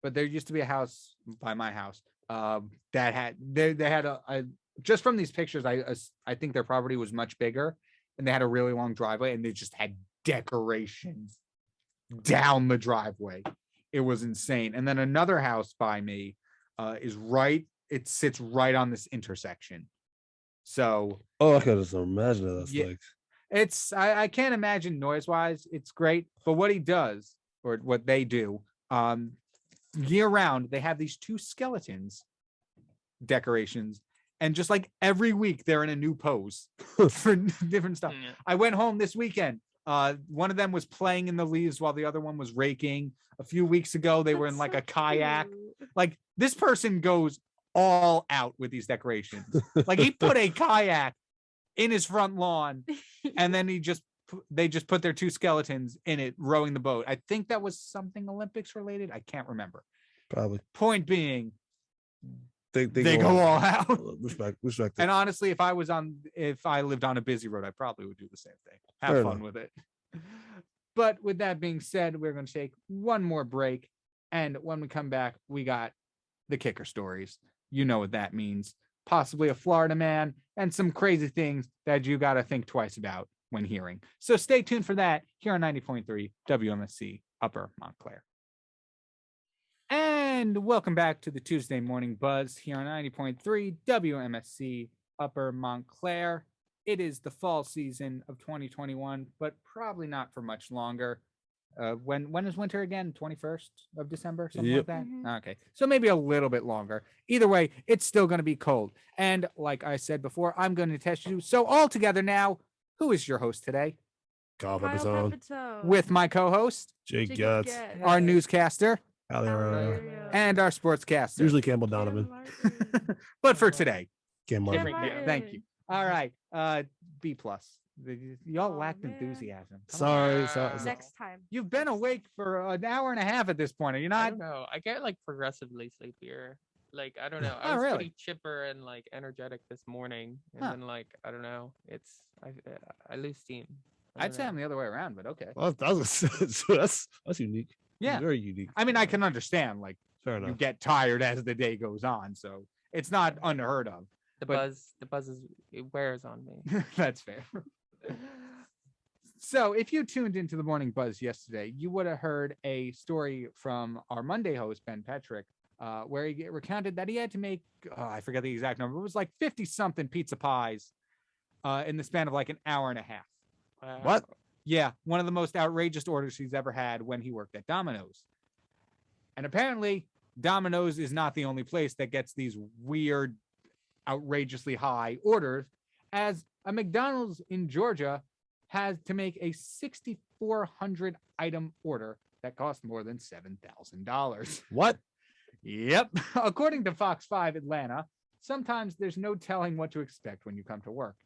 but there used to be a house by my house that had they had a just from these pictures, I think their property was much bigger and they had a really long driveway and they just had decorations down the driveway. It was insane. And then another house by me it sits right on this intersection. So Oh, I can just imagine what that's Yeah. like. it's I can't imagine noise wise. It's great, but what he does or what they do, year round, they have these 2 skeletons decorations, and just like every week they're in a new pose for different stuff. Yeah. I went home this weekend. One of them was playing in the leaves while the other one was raking. A few weeks ago, they were in like a kayak. Like, this person goes all out with these decorations. Like, he put a kayak in his front lawn, and then they just put their 2 skeletons in it rowing the boat. I think that was something Olympics related. I can't remember. Probably Point being, they go all out. Respect. And honestly, if I lived on a busy road, I probably would do the same thing. Have Fair fun enough. with it. But with that being said, we're going to take one more break. And when we come back, we got the kicker stories. You know what that means. Possibly a Florida man and some crazy things that you got to think twice about when hearing. So stay tuned for that here on 90.3 WMSC Upper Montclair. And welcome back to the Tuesday Morning Buzz here on 90.3 WMSC Upper Montclair. It is the fall season of 2021, but probably not for much longer. When is winter again? 21st of December, something like that? Okay, so maybe a little bit longer. Either way, it's still going to be cold. And like I said before, I'm going to test you. So all together now, who is your host today? Kyle Kyle Pepitone, Pepitone. With my co-host, Jake Jacob Goetz, Goetz. our newscaster, Ali Arroyo. Ariel. and our sportscaster. Usually Campbell Cam Donovan. Martin. But for today, Cam Martin. Cam Different- thank Martin. you. All right, B plus. Y'all Oh, lacked man. enthusiasm. Come on. Sorry. Next time. You've been awake for an hour and a half at this point. Are you I not? don't know. I get like progressively sleepier. Like, I don't know. Oh, I was really? pretty chipper and like energetic this morning, and Huh. then like I don't know. I lose steam. I I'd don't say know. I'm the other way around, but okay. Well, that's unique. Yeah. Very unique. I mean, I can understand. Like, Fair you enough. get tired as the day goes on, so it's not unheard of. The but- buzz is it wears on me. That's fair. So if you tuned into the Morning Buzz yesterday, you would have heard a story from our Monday host, Ben Petrick, where he recounted that he had to make, I forget the exact number, it was like 50 something pizza pies in the span of like an hour and a half. Wow. What? Yeah, one of the most outrageous orders he's ever had when he worked at Domino's. And apparently, Domino's is not the only place that gets these weird, outrageously high orders, as a McDonald's in Georgia had to make a 6,400 item order that cost more than $7,000. What? Yep. According to Fox 5 Atlanta, sometimes there's no telling what to expect when you come to work.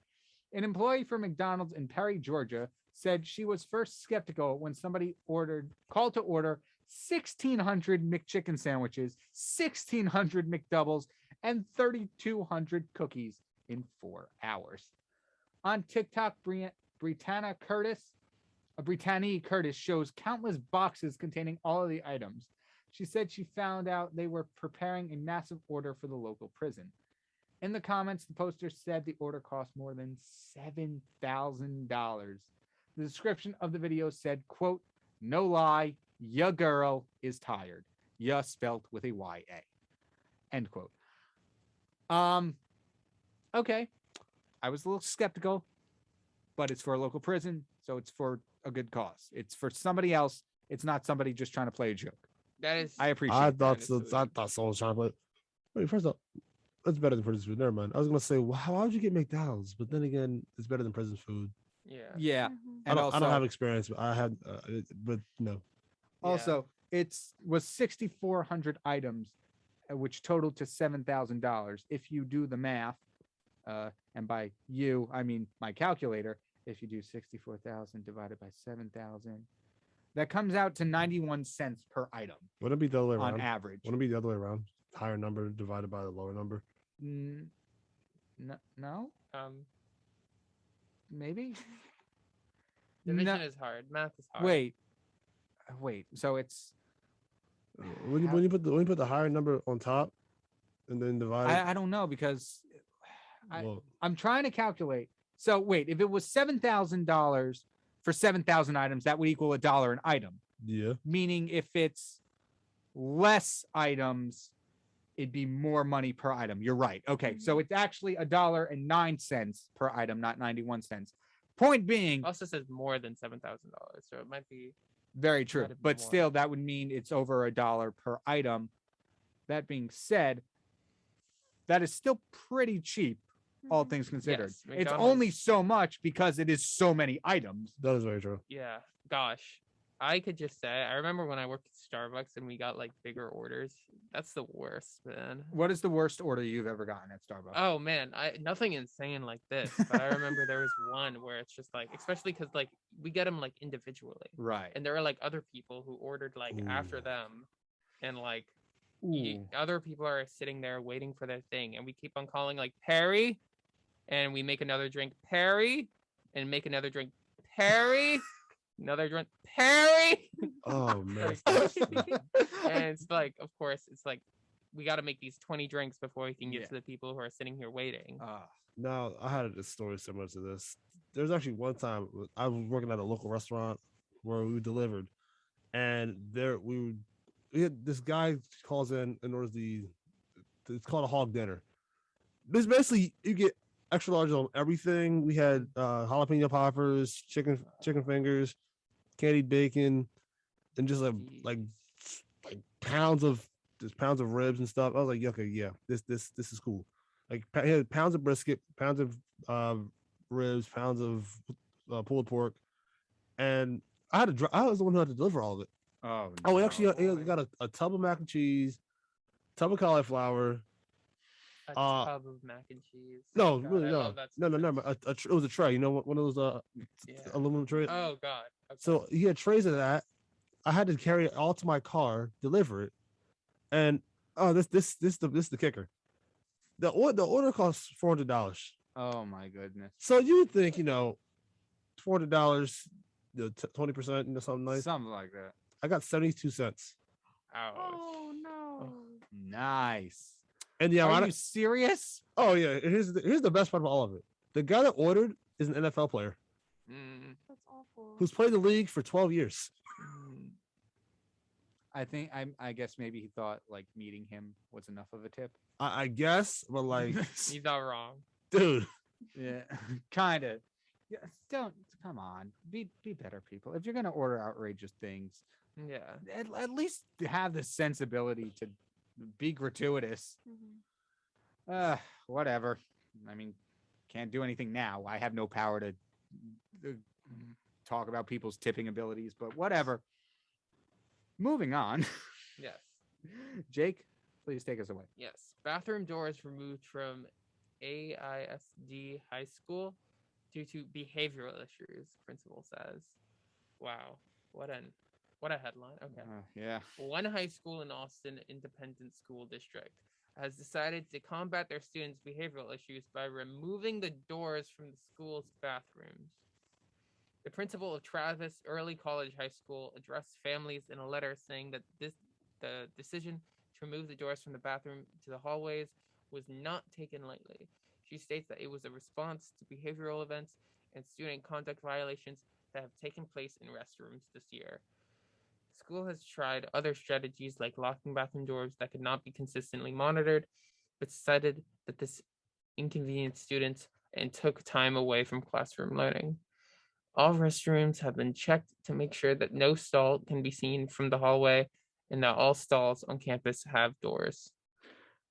An employee for McDonald's in Perry, Georgia, said she was first skeptical when somebody called to order 1,600 McChicken sandwiches, 1,600 McDoubles, and 3,200 cookies in 4 hours. On TikTok, Brittany Curtis shows countless boxes containing all of the items. She said she found out they were preparing a massive order for the local prison. In the comments, the poster said the order cost more than $7,000. The description of the video said, quote, "No lie, ya girl is tired. Ya spelt with a Y-A." End quote. Okay. I was a little skeptical, but it's for a local prison, So it's for a good cause. It's for somebody else. It's not somebody just trying to play a joke. That is. I appreciate I that. thought is so. sweet. I thought someone was trying to play. Wait, first off, it's better than prison food. Never mind. I was gonna say, well, how would you get McDonald's? But then again, it's better than prison food. Yeah. Yeah. Mhm. And I don't have experience, but I had, but no. Also, was 6,400 items, which totaled to $7,000. If you do the math, and by you, I mean my calculator, if you do 64,000 divided by 7,000, that comes out to 91 cents per item Wouldn't it be the other way on around? average. Wouldn't it be the other way around? Higher number divided by the lower number. No, maybe. Division is hard. Math is hard. Wait. So it's When you put the higher number on top, and then divide. I don't know because Well, I'm trying to calculate. So wait, if it was $7,000 for 7,000 items, that would equal $1 an item. yeah. Meaning if it's less items, it'd be more money per item. You're right. Okay, so it's actually $1.09 per item, not 91 cents. Point being, Also says more than $7,000, so it might be. very true, Might have been but more. still, that would mean it's over $1 per item. That being said, that is still pretty cheap, all things considered. Yes, It's McDonald's- only so much because it is so many items. That is very true. Yeah. Gosh, I could just say I remember when I worked at Starbucks and we got like bigger orders. That's the worst, man. What is the worst order you've ever gotten at Starbucks? Oh man, nothing insane like this, but I remember there was one where it's just like, especially because like we get them like individually, Right. and there are like other people who ordered like after Ooh. them, and like Ooh. other people are sitting there waiting for their thing, and we keep on calling like Perry, and we make another drink Perry, and make another drink Perry, another drink Perry, Oh man. and it's like, of course, it's like we got to make these 20 drinks before we can get Yeah. to the people who are sitting here waiting. Now I had a story similar to this. There's actually one time I was working at a local restaurant where we delivered, and we had this guy calls in and orders it's called a hog dinner. This basically you get extra large on everything. We had jalapeno poppers, chicken fingers, candied bacon, and just like pounds of ribs and stuff. I was like, okay, yeah, this is cool. Like he had pounds of brisket, pounds of ribs, pounds of pulled pork, and I was the one who had to deliver all of it. Oh, We actually got a tub of mac and cheese, tub of cauliflower. A tub of mac and cheese. No, God, really I no, love that no, stuff. it was a tray. You know, one of those Yeah. aluminum trays. Oh God. Okay. So he had trays of that. I had to carry it all to my car, deliver it, and this the kicker. The order costs $400. Oh my goodness. So you would think, $400, 20%, something nice. Something like that. I got 72 cents. Ouch. Oh no. Nice. And yeah, Are you serious? oh yeah, here's the best part of all of it. The guy that ordered is an NFL player That's awful. who's played the league for 12 years. I guess maybe he thought like meeting him was enough of a tip. I guess, but like, He's not wrong. dude, Yeah, kind of. Yeah, don't come on. Be better people. If you're gonna order outrageous things, Yeah. at least have the sensibility to be gratuitous. Mhm. Whatever. I mean, can't do anything now. I have no power to talk about people's tipping abilities, but whatever. Moving on. Yes. Jake, please take us away. Yes. Bathroom doors removed from AISD High School due to behavioral issues, principal says. Wow. What a headline. Okay. Yeah. One high school in Austin Independent School District has decided to combat their students' behavioral issues by removing the doors from the school's bathrooms. The principal of Travis Early College High School addressed families in a letter saying that the decision to remove the doors from the bathroom to the hallways was not taken lightly. She states that it was a response to behavioral events and student conduct violations that have taken place in restrooms this year. The school has tried other strategies like locking bathroom doors that could not be consistently monitored, but decided that this inconvenienced students and took time away from classroom learning. All restrooms have been checked to make sure that no stall can be seen from the hallway and that all stalls on campus have doors.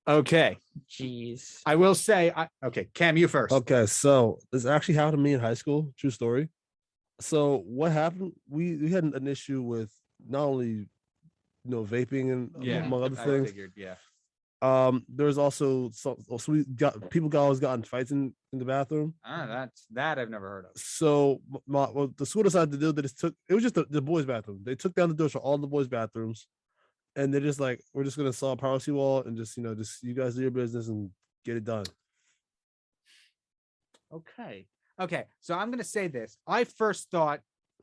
Okay. Jeez. I will say, okay, Cam, you first. Okay, so this actually happened to me in high school. True story. So what happened? We had an issue with not only vaping and among other I things. figured, yeah. There was also so we got people always got in fights in the bathroom. That I've never heard of. So what the school decided to do, it was just the boys' bathroom. They took down the doors for all the boys' bathrooms, and they're just like, we're just gonna saw a privacy wall and just you guys do your business and get it done. Okay. So I'm gonna say this. I first thought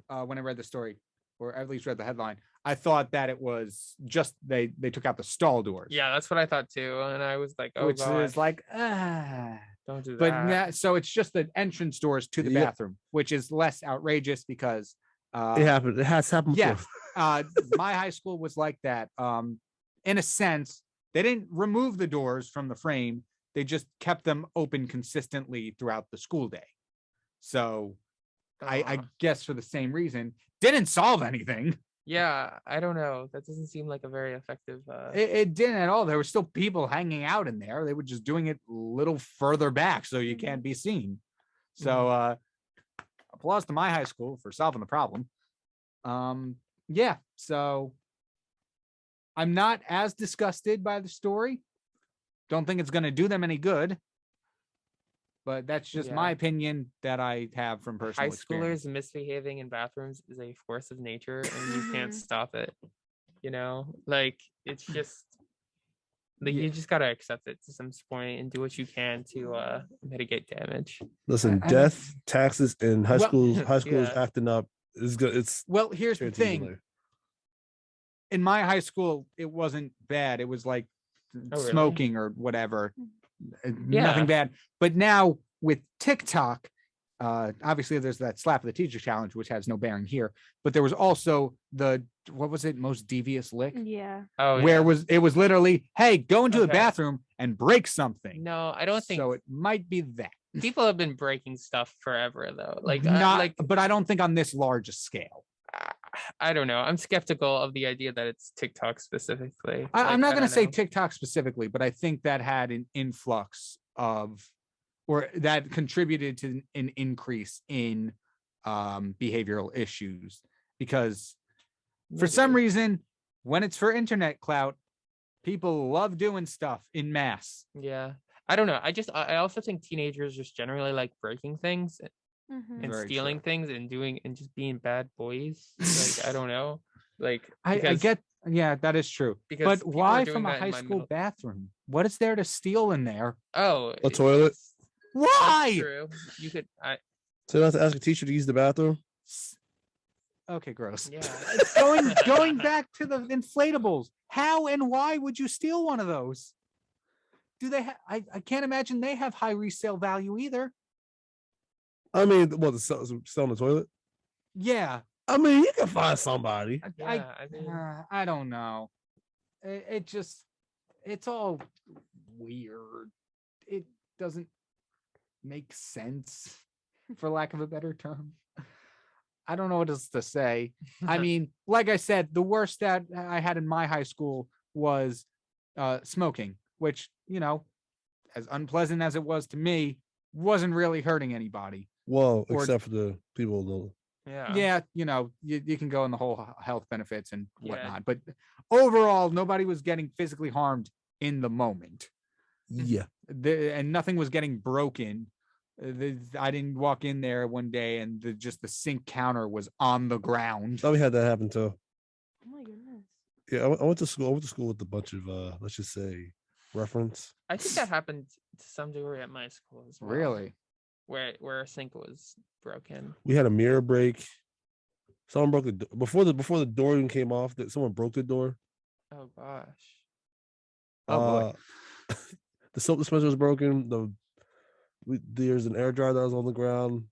when I read the story, or at least read the headline, I thought that it was just they took out the stall doors. Yeah, that's what I thought too. And I was like, oh, which God. is like, Don't do that. But so it's just the entrance doors to the bathroom, which is less outrageous because it happened. It has happened. Yeah. My high school was like that. In a sense, they didn't remove the doors from the frame. They just kept them open consistently throughout the school day. So I guess for the same reason, didn't solve anything. Yeah, I don't know. That doesn't seem like a very effective. It didn't at all. There were still people hanging out in there. They were just doing it a little further back so you can't be seen. So applause to my high school for solving the problem. Yeah, so I'm not as disgusted by the story. Don't think it's going to do them any good. But that's just my opinion that I have from personal experience. High schoolers misbehaving in bathrooms is a force of nature and you can't stop it. Like it's just like you just gotta accept it to some point and do what you can to mitigate damage. Listen, death, taxes, and high schools acting up is good. It's here's the thing. In my high school, it wasn't bad. It was like smoking or whatever. Nothing bad. But now with TikTok, obviously there's that slap of the teacher challenge, which has no bearing here. But there was also what was it? Most devious lick. Yeah. Where it was literally, hey, go into the bathroom and break something. No, I don't think so. It might be that. People have been breaking stuff forever, though. But I don't think on this large a scale. I don't know. I'm skeptical of the idea that it's TikTok specifically. I'm not going to say TikTok specifically, but I think that had an influx of, or that contributed to an increase in behavioral issues. Because for some reason, when it's for internet clout, people love doing stuff in mass. Yeah. I don't know. I also think teenagers just generally like breaking things. And very stealing things and just being bad boys. Like I don't know. Like I get, that is true. But why from a high school bathroom? What is there to steal in there? Oh, a toilet. Why? True. You could. So you have to ask a teacher to use the bathroom. Okay, gross. Yeah. going back to the inflatables. How and why would you steal one of those? Do they? I can't imagine they have high resale value either. I mean, to sell on the toilet? Yeah. I mean, you can find somebody. I don't know. It's all weird. It doesn't make sense, for lack of a better term. I don't know what else to say. I mean, like I said, the worst that I had in my high school was smoking, which, as unpleasant as it was to me, wasn't really hurting anybody. Well, except for the people. Yeah, you can go in the whole health benefits and whatnot, but overall, nobody was getting physically harmed in the moment. Yeah, and nothing was getting broken. I didn't walk in there one day and the sink counter was on the ground. Oh, we had that happen too. Oh my goodness. Yeah, I went to school with a bunch of let's just say reference. I think that happened to some degree at my school as well. Really? Where a sink was broken. We had a mirror break. Someone broke the door before the door even came off. That someone broke the door. Oh gosh. Oh boy. The soap dispenser was broken. There's an air dryer that was on the ground.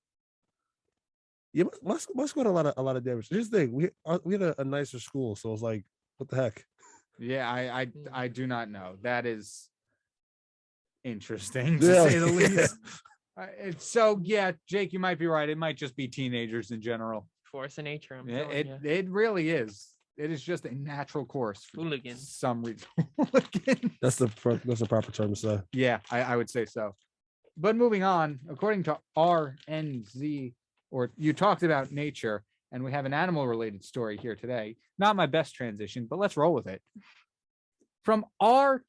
Yeah, my school had a lot of damage. Here's the thing: we had a nicer school, so it's like, what the heck? Yeah, I do not know. That is interesting to say the least. So yeah, Jake, you might be right. It might just be teenagers in general. Force of nature. I'm Yeah, telling you. it really is. It is just a natural course for Hooligan. some reason. Hooligan. That's the proper term to say. Yeah, I would say so. But moving on, according to RNZ, or you talked about nature, and we have an animal-related story here today. Not my best transition, but let's roll with it. From rnz.co.nz,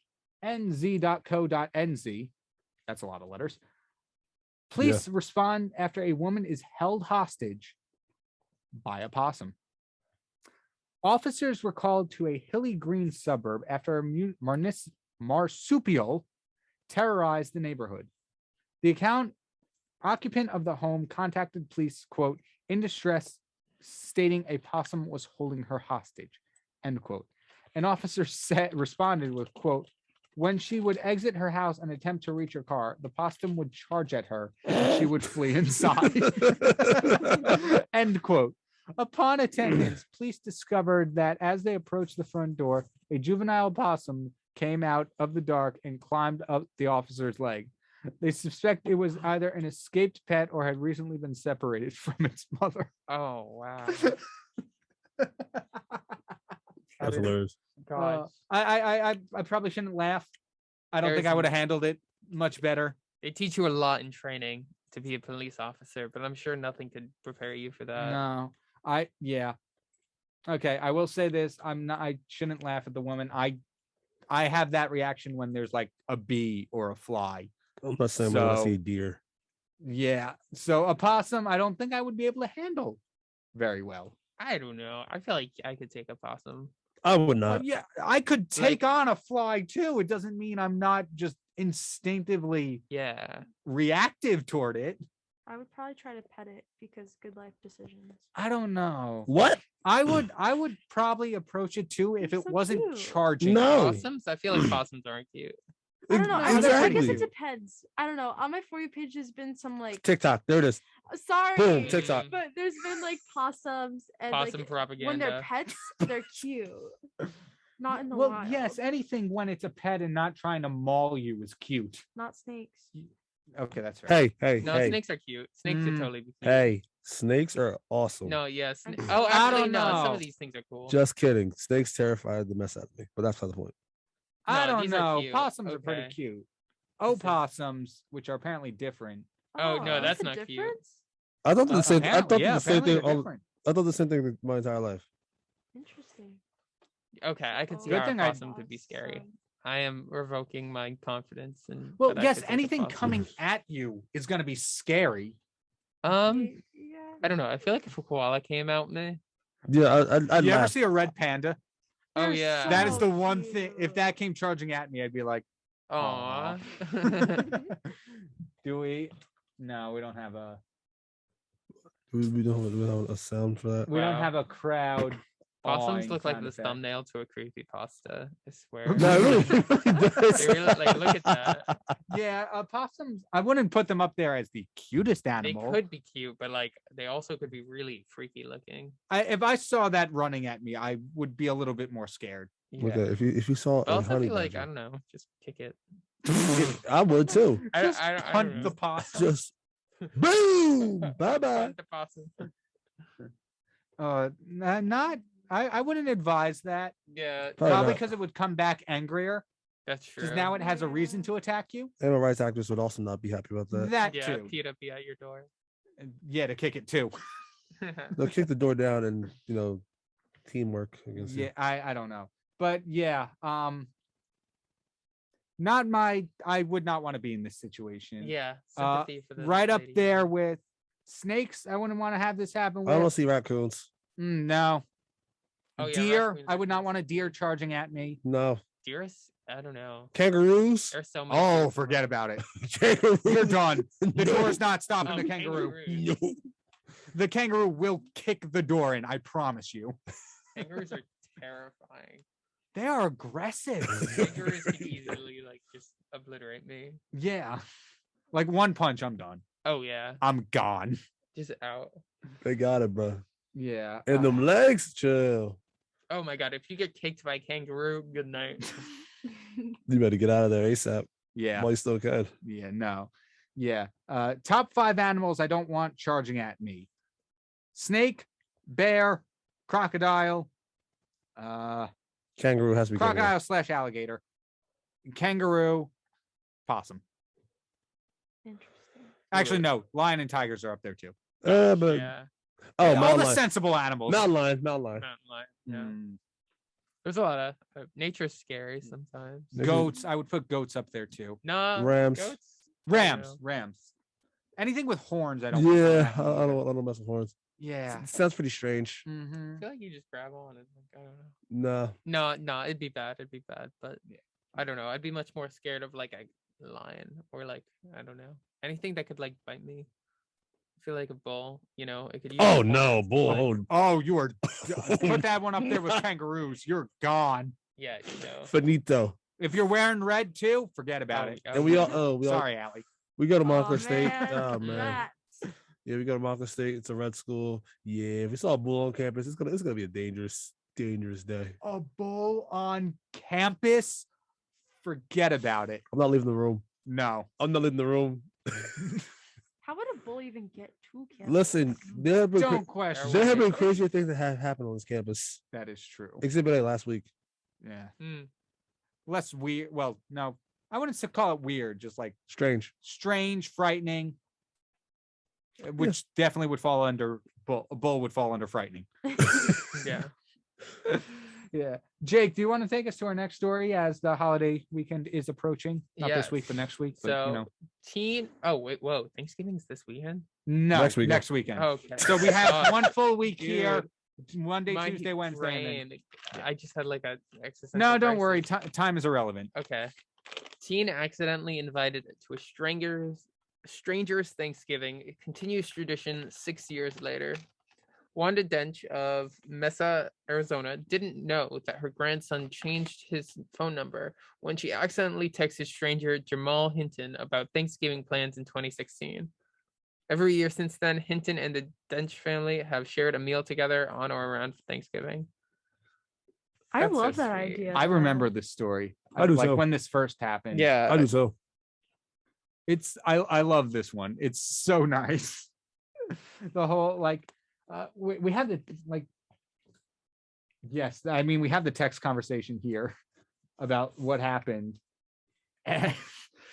that's a lot of letters. Police respond after a woman is held hostage by a possum. Officers were called to a hilly green suburb after a marsupial terrorized the neighborhood. The occupant of the home contacted police, quote, in distress, stating a possum was holding her hostage, end quote. An officer responded with, quote, when she would exit her house and attempt to reach her car, the possum would charge at her and she would flee inside. End quote. Upon attendance, police discovered that as they approached the front door, a juvenile possum came out of the dark and climbed up the officer's leg. They suspect it was either an escaped pet or had recently been separated from its mother. Oh wow. That's hilarious. God. I probably shouldn't laugh. I don't think I would have handled it much better. They teach you a lot in training to be a police officer, but I'm sure nothing could prepare you for that. No, yeah. Okay, I will say this. I shouldn't laugh at the woman. I have that reaction when there's like a bee or a fly. I'm not saying when I see deer. Yeah. So a possum, I don't think I would be able to handle very well. I don't know. I feel like I could take a possum. I would not. But yeah, I could take on a fly too. It doesn't mean I'm not just instinctively reactive toward it. I would probably try to pet it because good life decisions. I don't know. What? I would probably approach it too if it wasn't cute. charging. No. Possums? I feel like possums aren't cute. I don't know. I guess Exactly. it depends. I don't know. On my For You page, there's been some like TikTok. There it is. sorry, Boom. TikTok. but there's been like possums and Possum like propaganda. when they're pets, they're cute. Not in the Well, wild. yes, anything when it's a pet and not trying to maul you is cute. Not snakes. Okay, that's right. Hey. No, snakes are cute. Snakes could totally be cute. Hey, snakes are awesome. No, yes. I Oh, I actually, don't no. Some know. of these things are cool. Just kidding. Snakes terrified the mess out of me, but that's not the point. I No, don't these are know. cute. Possums are pretty Okay. cute. Opossums, which are apparently different. Oh, no, that's a not cute. difference? I thought the same. I thought Apparently, yeah, the same apparently thing. they're different. I thought the same thing my entire life. Interesting. Okay, I could see Good how a thing I- possum could be scary. I am revoking my confidence in. Well, that I yes, could take a anything possum. coming at you is going to be scary. Yeah. I don't know. I feel like if a koala came out, Yeah, I'd You ever laugh. see a red panda? Oh They're yeah, That is so the one thing. If cute. that came charging at me, I'd be like, Aw. do we? No, we don't have a. We don't have a sound for that. We don't Wow. have a crowd. Possums awing look like sound the effect. thumbnail to a creepy pasta. I swear. No, it really does. They really, like, look at that. Yeah, possums. I wouldn't put them up there as the cutest They animal. could be cute, but like they also could be really freaky looking. If I saw that running at me, I would be a little bit more scared. Yeah. Okay, if you saw But a also honey be like, I badger, don't know, just kick it. I would too. Just I hunt don't the know. possum. Just boom, bye bye. Hunt the possum. Not. I wouldn't advise that. Yeah, Probably Probably not. because it would come back angrier. that's true. Because now it has a reason to attack you. Animal rights activists would also not be happy about that. That yeah, too. PETA be at your door. Yeah, to kick it too. They'll kick the door down and teamwork against Yeah, you. I don't know, but yeah, not my. I would not want to be in this situation. Yeah, Uh, sympathy for the right up lady. there with snakes. I wouldn't want to have this happen I don't want with. to see raccoons. No. Oh, yeah, Deer. raccoons I are would not cute. want a deer charging at me. No. Deers. I don't know. Kangaroos. There's so many. Oh, deers forget around. about it. Kangaroos. You're done. The No. door's not stopping Oh, the kangaroo. kangaroos. No. The kangaroo will kick the door in. I promise you. Kangaroos are terrifying. They are aggressive. Kangaroos could easily like just obliterate me. Yeah. Like one punch, I'm done. Oh yeah, I'm gone. just out. They got it, bro. Yeah. And them legs, chill. Oh my god, if you get kicked by a kangaroo, good night. You better get out of there ASAP Yeah. while you still can. Yeah. No. Yeah. Top 5 animals I don't want charging at me: snake, bear, crocodile, Kangaroo has to be kangaroo. crocodile / alligator, kangaroo, possum. Interesting. Actually, no, lion and tigers are up there too. But Yeah. oh, All mountain the lion. sensible animals. Mountain lion. Mountain lion. Yeah. Mm. There's a lot of nature's scary sometimes. Goats. I would put goats up there too. No. Rams. Goats? Rams. Anything with horns, I don't. Yeah, I don't mess with horns. Yeah. It sounds pretty strange. Mm-hmm. I feel like you just grab on and like, I don't know. Nah. No, it'd be bad. But I don't know. I'd be much more scared of like a lion or like, I don't know, anything that could like bite me. I feel like a bull, it could use Oh its no, horns to, bull. like- Oh, you are. Put that one up there with kangaroos. You're gone. Yeah, Finito. If you're wearing red too, forget about it. And we all Sorry, Allie. we go to Oh, Montclair State. man, Oh man. rats. Yeah, we go to Montclair State. It's a red school. Yeah, if we saw a bull on campus, it's gonna be a dangerous day. A bull on campus? Forget about it. I'm not leaving the room. No. I'm not leaving the room. How would a bull even get to campus? Listen, there have been Don't question. there have been crazier things that have happened on this campus. That is true. Exhibit A last week. Yeah. Mm. Less weird. Well, no, I wouldn't call it weird. Just like Strange. strange, frightening, which definitely would fall under bull. A bull would fall under frightening. Yeah. Yeah. Jake, do you want to take us to our next story as the holiday weekend is approaching? Not this week, but next week. But, So Oh wait, whoa! Thanksgiving's this weekend. no, Next weekend. next weekend. Okay. So we have one full week Dude, here. Monday, My Tuesday, Wednesday. And then- brain, I just had like a existential No, don't worry. crisis. Time is irrelevant. Okay. Teen accidentally invited to a stranger's Thanksgiving. It continues tradition 6 years later. Wanda Dench of Mesa, Arizona, didn't know that her grandson changed his phone number when she accidentally texted stranger Jamal Hinton about Thanksgiving plans in 2016. Every year since then, Hinton and the Dench family have shared a meal together on or around Thanksgiving. I That's so love that sweet. idea. I though. remember this story. I do like too. when this first happened. Yeah. I do so. I love this one. It's so nice. The whole we have the yes, I mean we have the text conversation here about what happened. And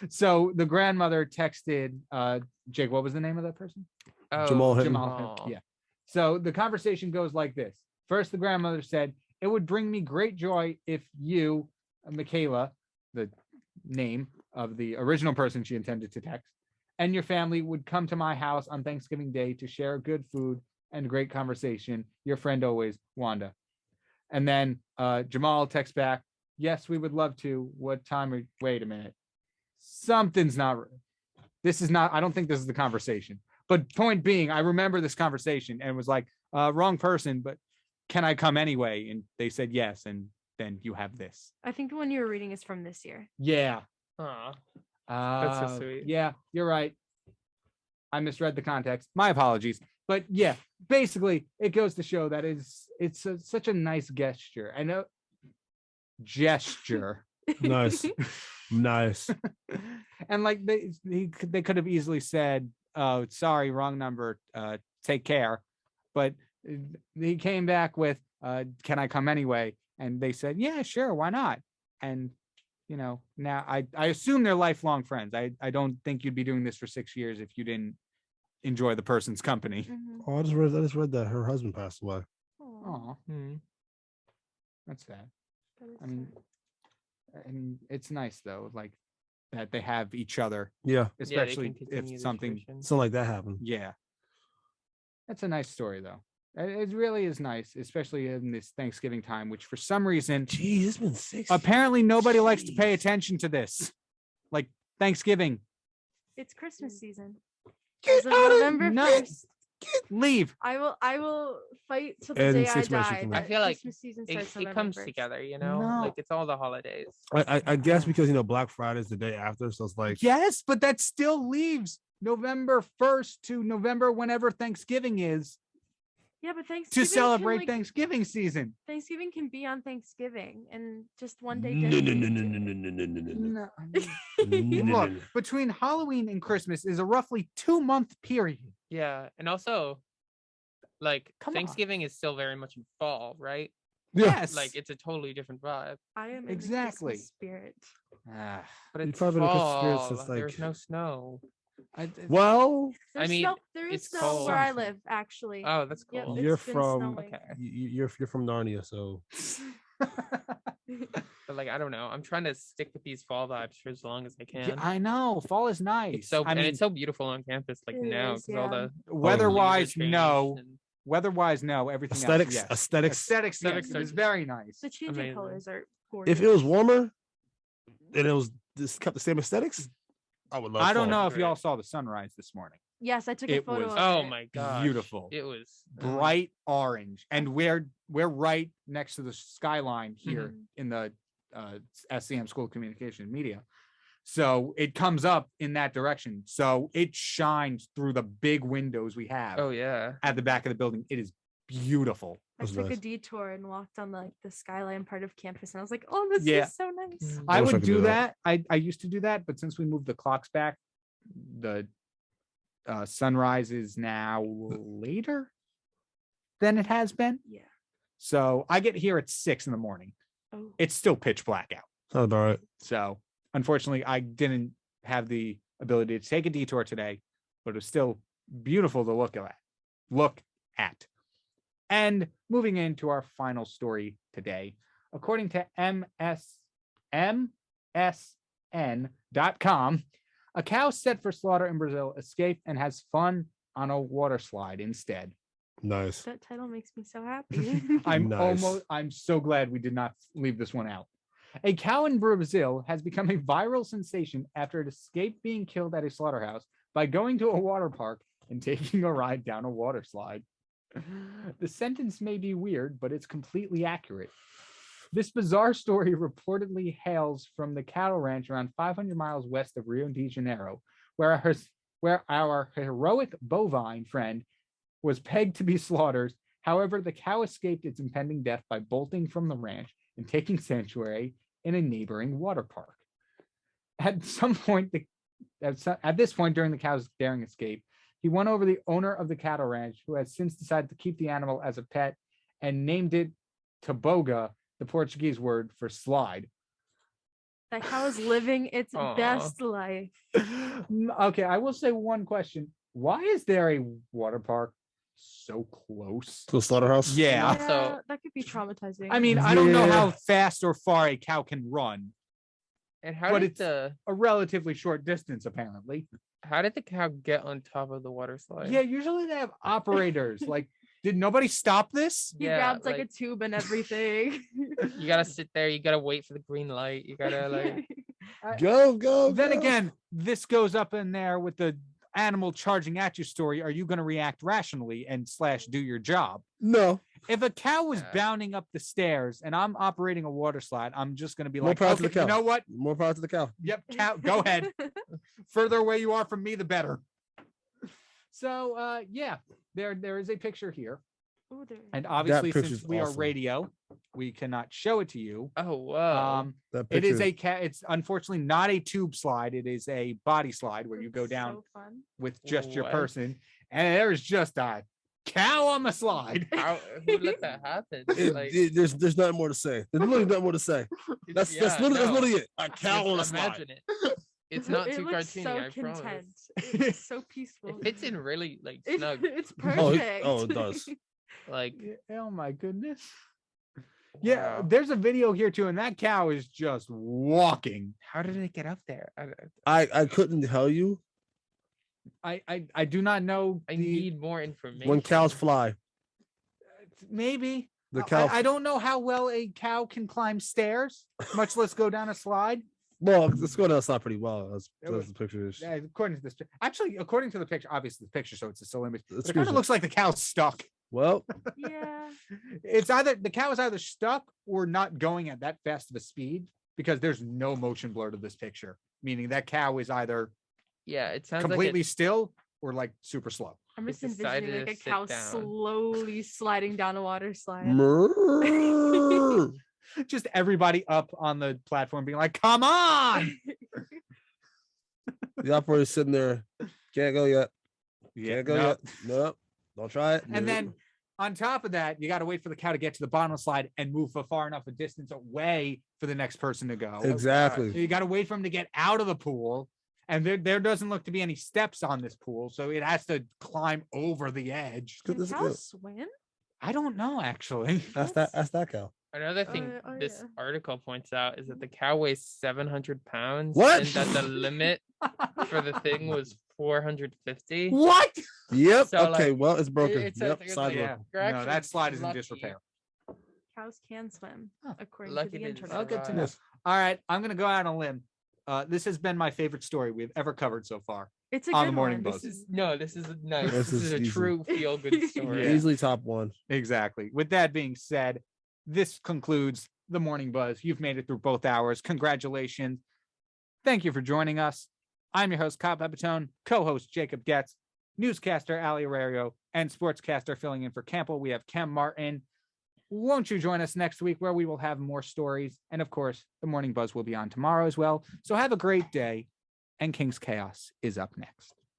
so the grandmother texted Jake, what was the name of that person? Oh, Jamal Hinton. Jamal. Yeah. So the conversation goes like this. First, the grandmother said, "It would bring me great joy if you, Michaela, the name of the original person she intended to text, and your family would come to my house on Thanksgiving Day to share good food and great conversation. Your friend always, Wanda." And then Jamal texts back, "Yes, we would love to. What time? Wait a minute. Something's not. This is not. I don't think this is the conversation. But point being, I remember this conversation and was like, wrong person, but can I come anyway?" And they said yes. And then you have this. I think the one you were reading is from this year. Yeah. Aw. That's so sweet. Yeah, you're right. I misread the context. My apologies. But yeah, basically, it goes to show that it's such a nice gesture. I know gesture. Nice. Nice. And like they could have easily said, "Oh, sorry, wrong number. Take care." But he came back with, "Can I come anyway?" And they said, "Yeah, sure, why not?" And now I assume they're lifelong friends. I don't think you'd be doing this for 6 years if you didn't enjoy the person's company. Mhm. Oh, I just read that her husband passed away. Aw, Oh, Hmm. that's sad. that is I mean, sad. it's nice though, like that they have each other, Yeah. they especially can continue if the something. tradition. Something like that happened. Yeah, that's a nice story though. It really is nice, especially in this Thanksgiving time, which for some reason, Jeez, it's been 6 apparently nobody likes to pay Jeez. attention to this. Like Thanksgiving, It's Christmas season. Get As of out of- November no. 1st, leave. I will fight till the And day I 6 months you die. can that I feel like Christmas season It, starts it November comes 1st. together, No. like it's all the holidays. I guess because Black Friday is the day after, so it's like Yes, but that still leaves November 1st to November whenever Thanksgiving is. Yeah, but to Thanksgiving celebrate can, like, Thanksgiving season. Thanksgiving can be on Thanksgiving and just one day No, no, no, dedicated no, to no, it. no, no, no, no, no. Look, between Halloween and Christmas is a roughly 2-month period. Yeah, and also, like, Come on. Thanksgiving is still very much in fall, right? Yes. Like, it's a totally different vibe. I am Exactly. in the Christmas spirit. Ah, But You've it's probably been in Christmas spirit fall. since, like- There's no snow. Well, There's mean, snow, there is it's snow cold. where I live, actually. Oh, that's Yep, cool. it's you're been from snowing. Okay. you're from Narnia, so But like, I don't know. I'm trying to stick with these fall vibes for as long as I can. yeah, I know. Fall is nice. It's so I mean, it's so beautiful on campus, like It now, is, because all yeah. the weather-wise, leaves are no. changed and- Weather-wise, no. Everything aesthetics, else, yes. aesthetics. Aesthetics, yes. Aesthetics It are was just very nice. The changing Amazing. colors are gorgeous. If it was warmer and it was just kept the same aesthetics, I would love. I don't fall. know if y'all Right. saw the sunrise this morning. Yes, I took a It photo was- of Oh it. my gosh, Beautiful. It was Bright orange, and we're right next to the skyline here Mhm. in the SCM School of Communication and Media. So it comes up in that direction. So it shines through the big windows we have Oh yeah. at the back of the building. It is beautiful. I That's took a nice. detour and walked on the skyline part of campus, and I was like, "Oh, this Yeah. is so nice." I wish I would could do do that. I used to do that, but since we moved the clocks back, the sunrise is now later than it has been. Yeah. So I get here at 6 a.m. Oh. It's still pitch black out. Sounds about right. So unfortunately, I didn't have the ability to take a detour today, but it was still beautiful to look at. And moving into our final story today, according to MSN.com, a cow set for slaughter in Brazil escaped and has fun on a water slide instead. Nice. That title makes me so happy. Nice. I'm so glad we did not leave this one out. A cow in Brazil has become a viral sensation after it escaped being killed at a slaughterhouse by going to a water park and taking a ride down a water slide. The sentence may be weird, but it's completely accurate. This bizarre story reportedly hails from the cattle ranch around 500 miles west of Rio de Janeiro, where our heroic bovine friend was pegged to be slaughtered. However, the cow escaped its impending death by bolting from the ranch and taking sanctuary in a neighboring water park. At this point during the cow's daring escape, he won over the owner of the cattle ranch, who has since decided to keep the animal as a pet and named it Toboga, the Portuguese word for slide. That cow is living its Aw. best life. Okay, I will say one question. Why is there a water park so close? To a slaughterhouse. Yeah. Also- that could be traumatizing. I mean, I don't know how Yeah. fast or far a cow can run. And how But did it's- A relatively short distance, apparently. the cow get on top of the water slide? Yeah, usually they have operators. Like, did nobody stop this? he Yeah, grabs like a tube and everything. You gotta sit there. You gotta wait for the green light. You gotta like. Go. Then go. again, this goes up in there with the animal charging at you story. Are you going to react rationally and / do your job? No. If a cow was Yeah. bounding up the stairs and I'm operating a water slide, I'm just going to be More like, power to the okay, you cow. know what? More power to the cow. Yep, cow, go ahead. Further away you are from me, the better. So, yeah, there is a picture here. Ooh, there- And obviously, since picture's we are awesome. radio, we cannot show it to you. Oh wow. That It picture. is a cat. It's unfortunately not a tube slide. It is a body slide where you go That's down so fun. with just your What? person, and there's just a cow on the slide. How, who let that happen? Like, There's nothing more to say. There's literally nothing more to say. That's yeah, literally, no. that's literally it. A cow Just on a slide. imagine it. It's not It too looks cartoony. so I promise. content. It's so peaceful. It fits in really like It- snug. it's Oh, perfect. it does. Like Oh my goodness. Yeah, wow. there's a video here too, and that cow is just walking. How did it get up there? I couldn't tell you I do not know. I the- need more information. when cows fly. maybe The cow. I don't know how well a cow can climb stairs, much less go down a slide. Well, let's go down the slide pretty well. As the picture is. According to this, accally, according to the picture, obviously the picture, so it's a still image. But It's it kind of beautiful. looks like the cow's stuck. Well, Yeah. It's either the cow is either stuck or not going at that fast of a speed, because there's no motion blur to this picture, meaning that cow is either Yeah, it sounds completely like still or like super slow. I'm just decided envisioning like to a sit cow down. slowly sliding down a water slide. Mrrr. Just everybody up on the platform being like, come on. The operator's sitting there. Can't go yet. Yeah, Can't go no. yet. Nope. Don't try it. And Nope. then on top of that, you got to wait for the cow to get to the bottom of the slide and move for far enough a distance away for the next person to go. Exactly. You got to wait for him to get out of the pool. And there doesn't look to be any steps on this pool. So it has to climb over the edge. Can This is cows good. swim? I don't know, actually. Ask that cow. Another thing Oh, this yeah. article points out is that the cow weighs 700 pounds. What? And that the limit for the thing was 450. What? Yep. So, okay. like, well, it's broken. it's yep. like- Side Yeah. You're No, actually that slide is in lucky. disrepair. Cows can swim, Oh, according lucky to the they internet. Oh, good to survived. know. Yes. All right. I'm going to go out on a limb. This has been my favorite story we've ever covered so far. It's a On good the Morning one. Buzz. This is nice. This This is is a easy. true feel good story. Yeah. Easily top one. Exactly. With that being said, this concludes the Morning Buzz. You've made it through both hours. Congratulations. Thank you for joining us. I'm your host, Kyle Pepitone, co-host Jacob Goetz, newscaster Ali Arario, and sportscaster filling in for Campbell. We have Cam Martin. Won't you join us next week where we will have more stories? And of course, the Morning Buzz will be on tomorrow as well. So have a great day. And King's Chaos is up next.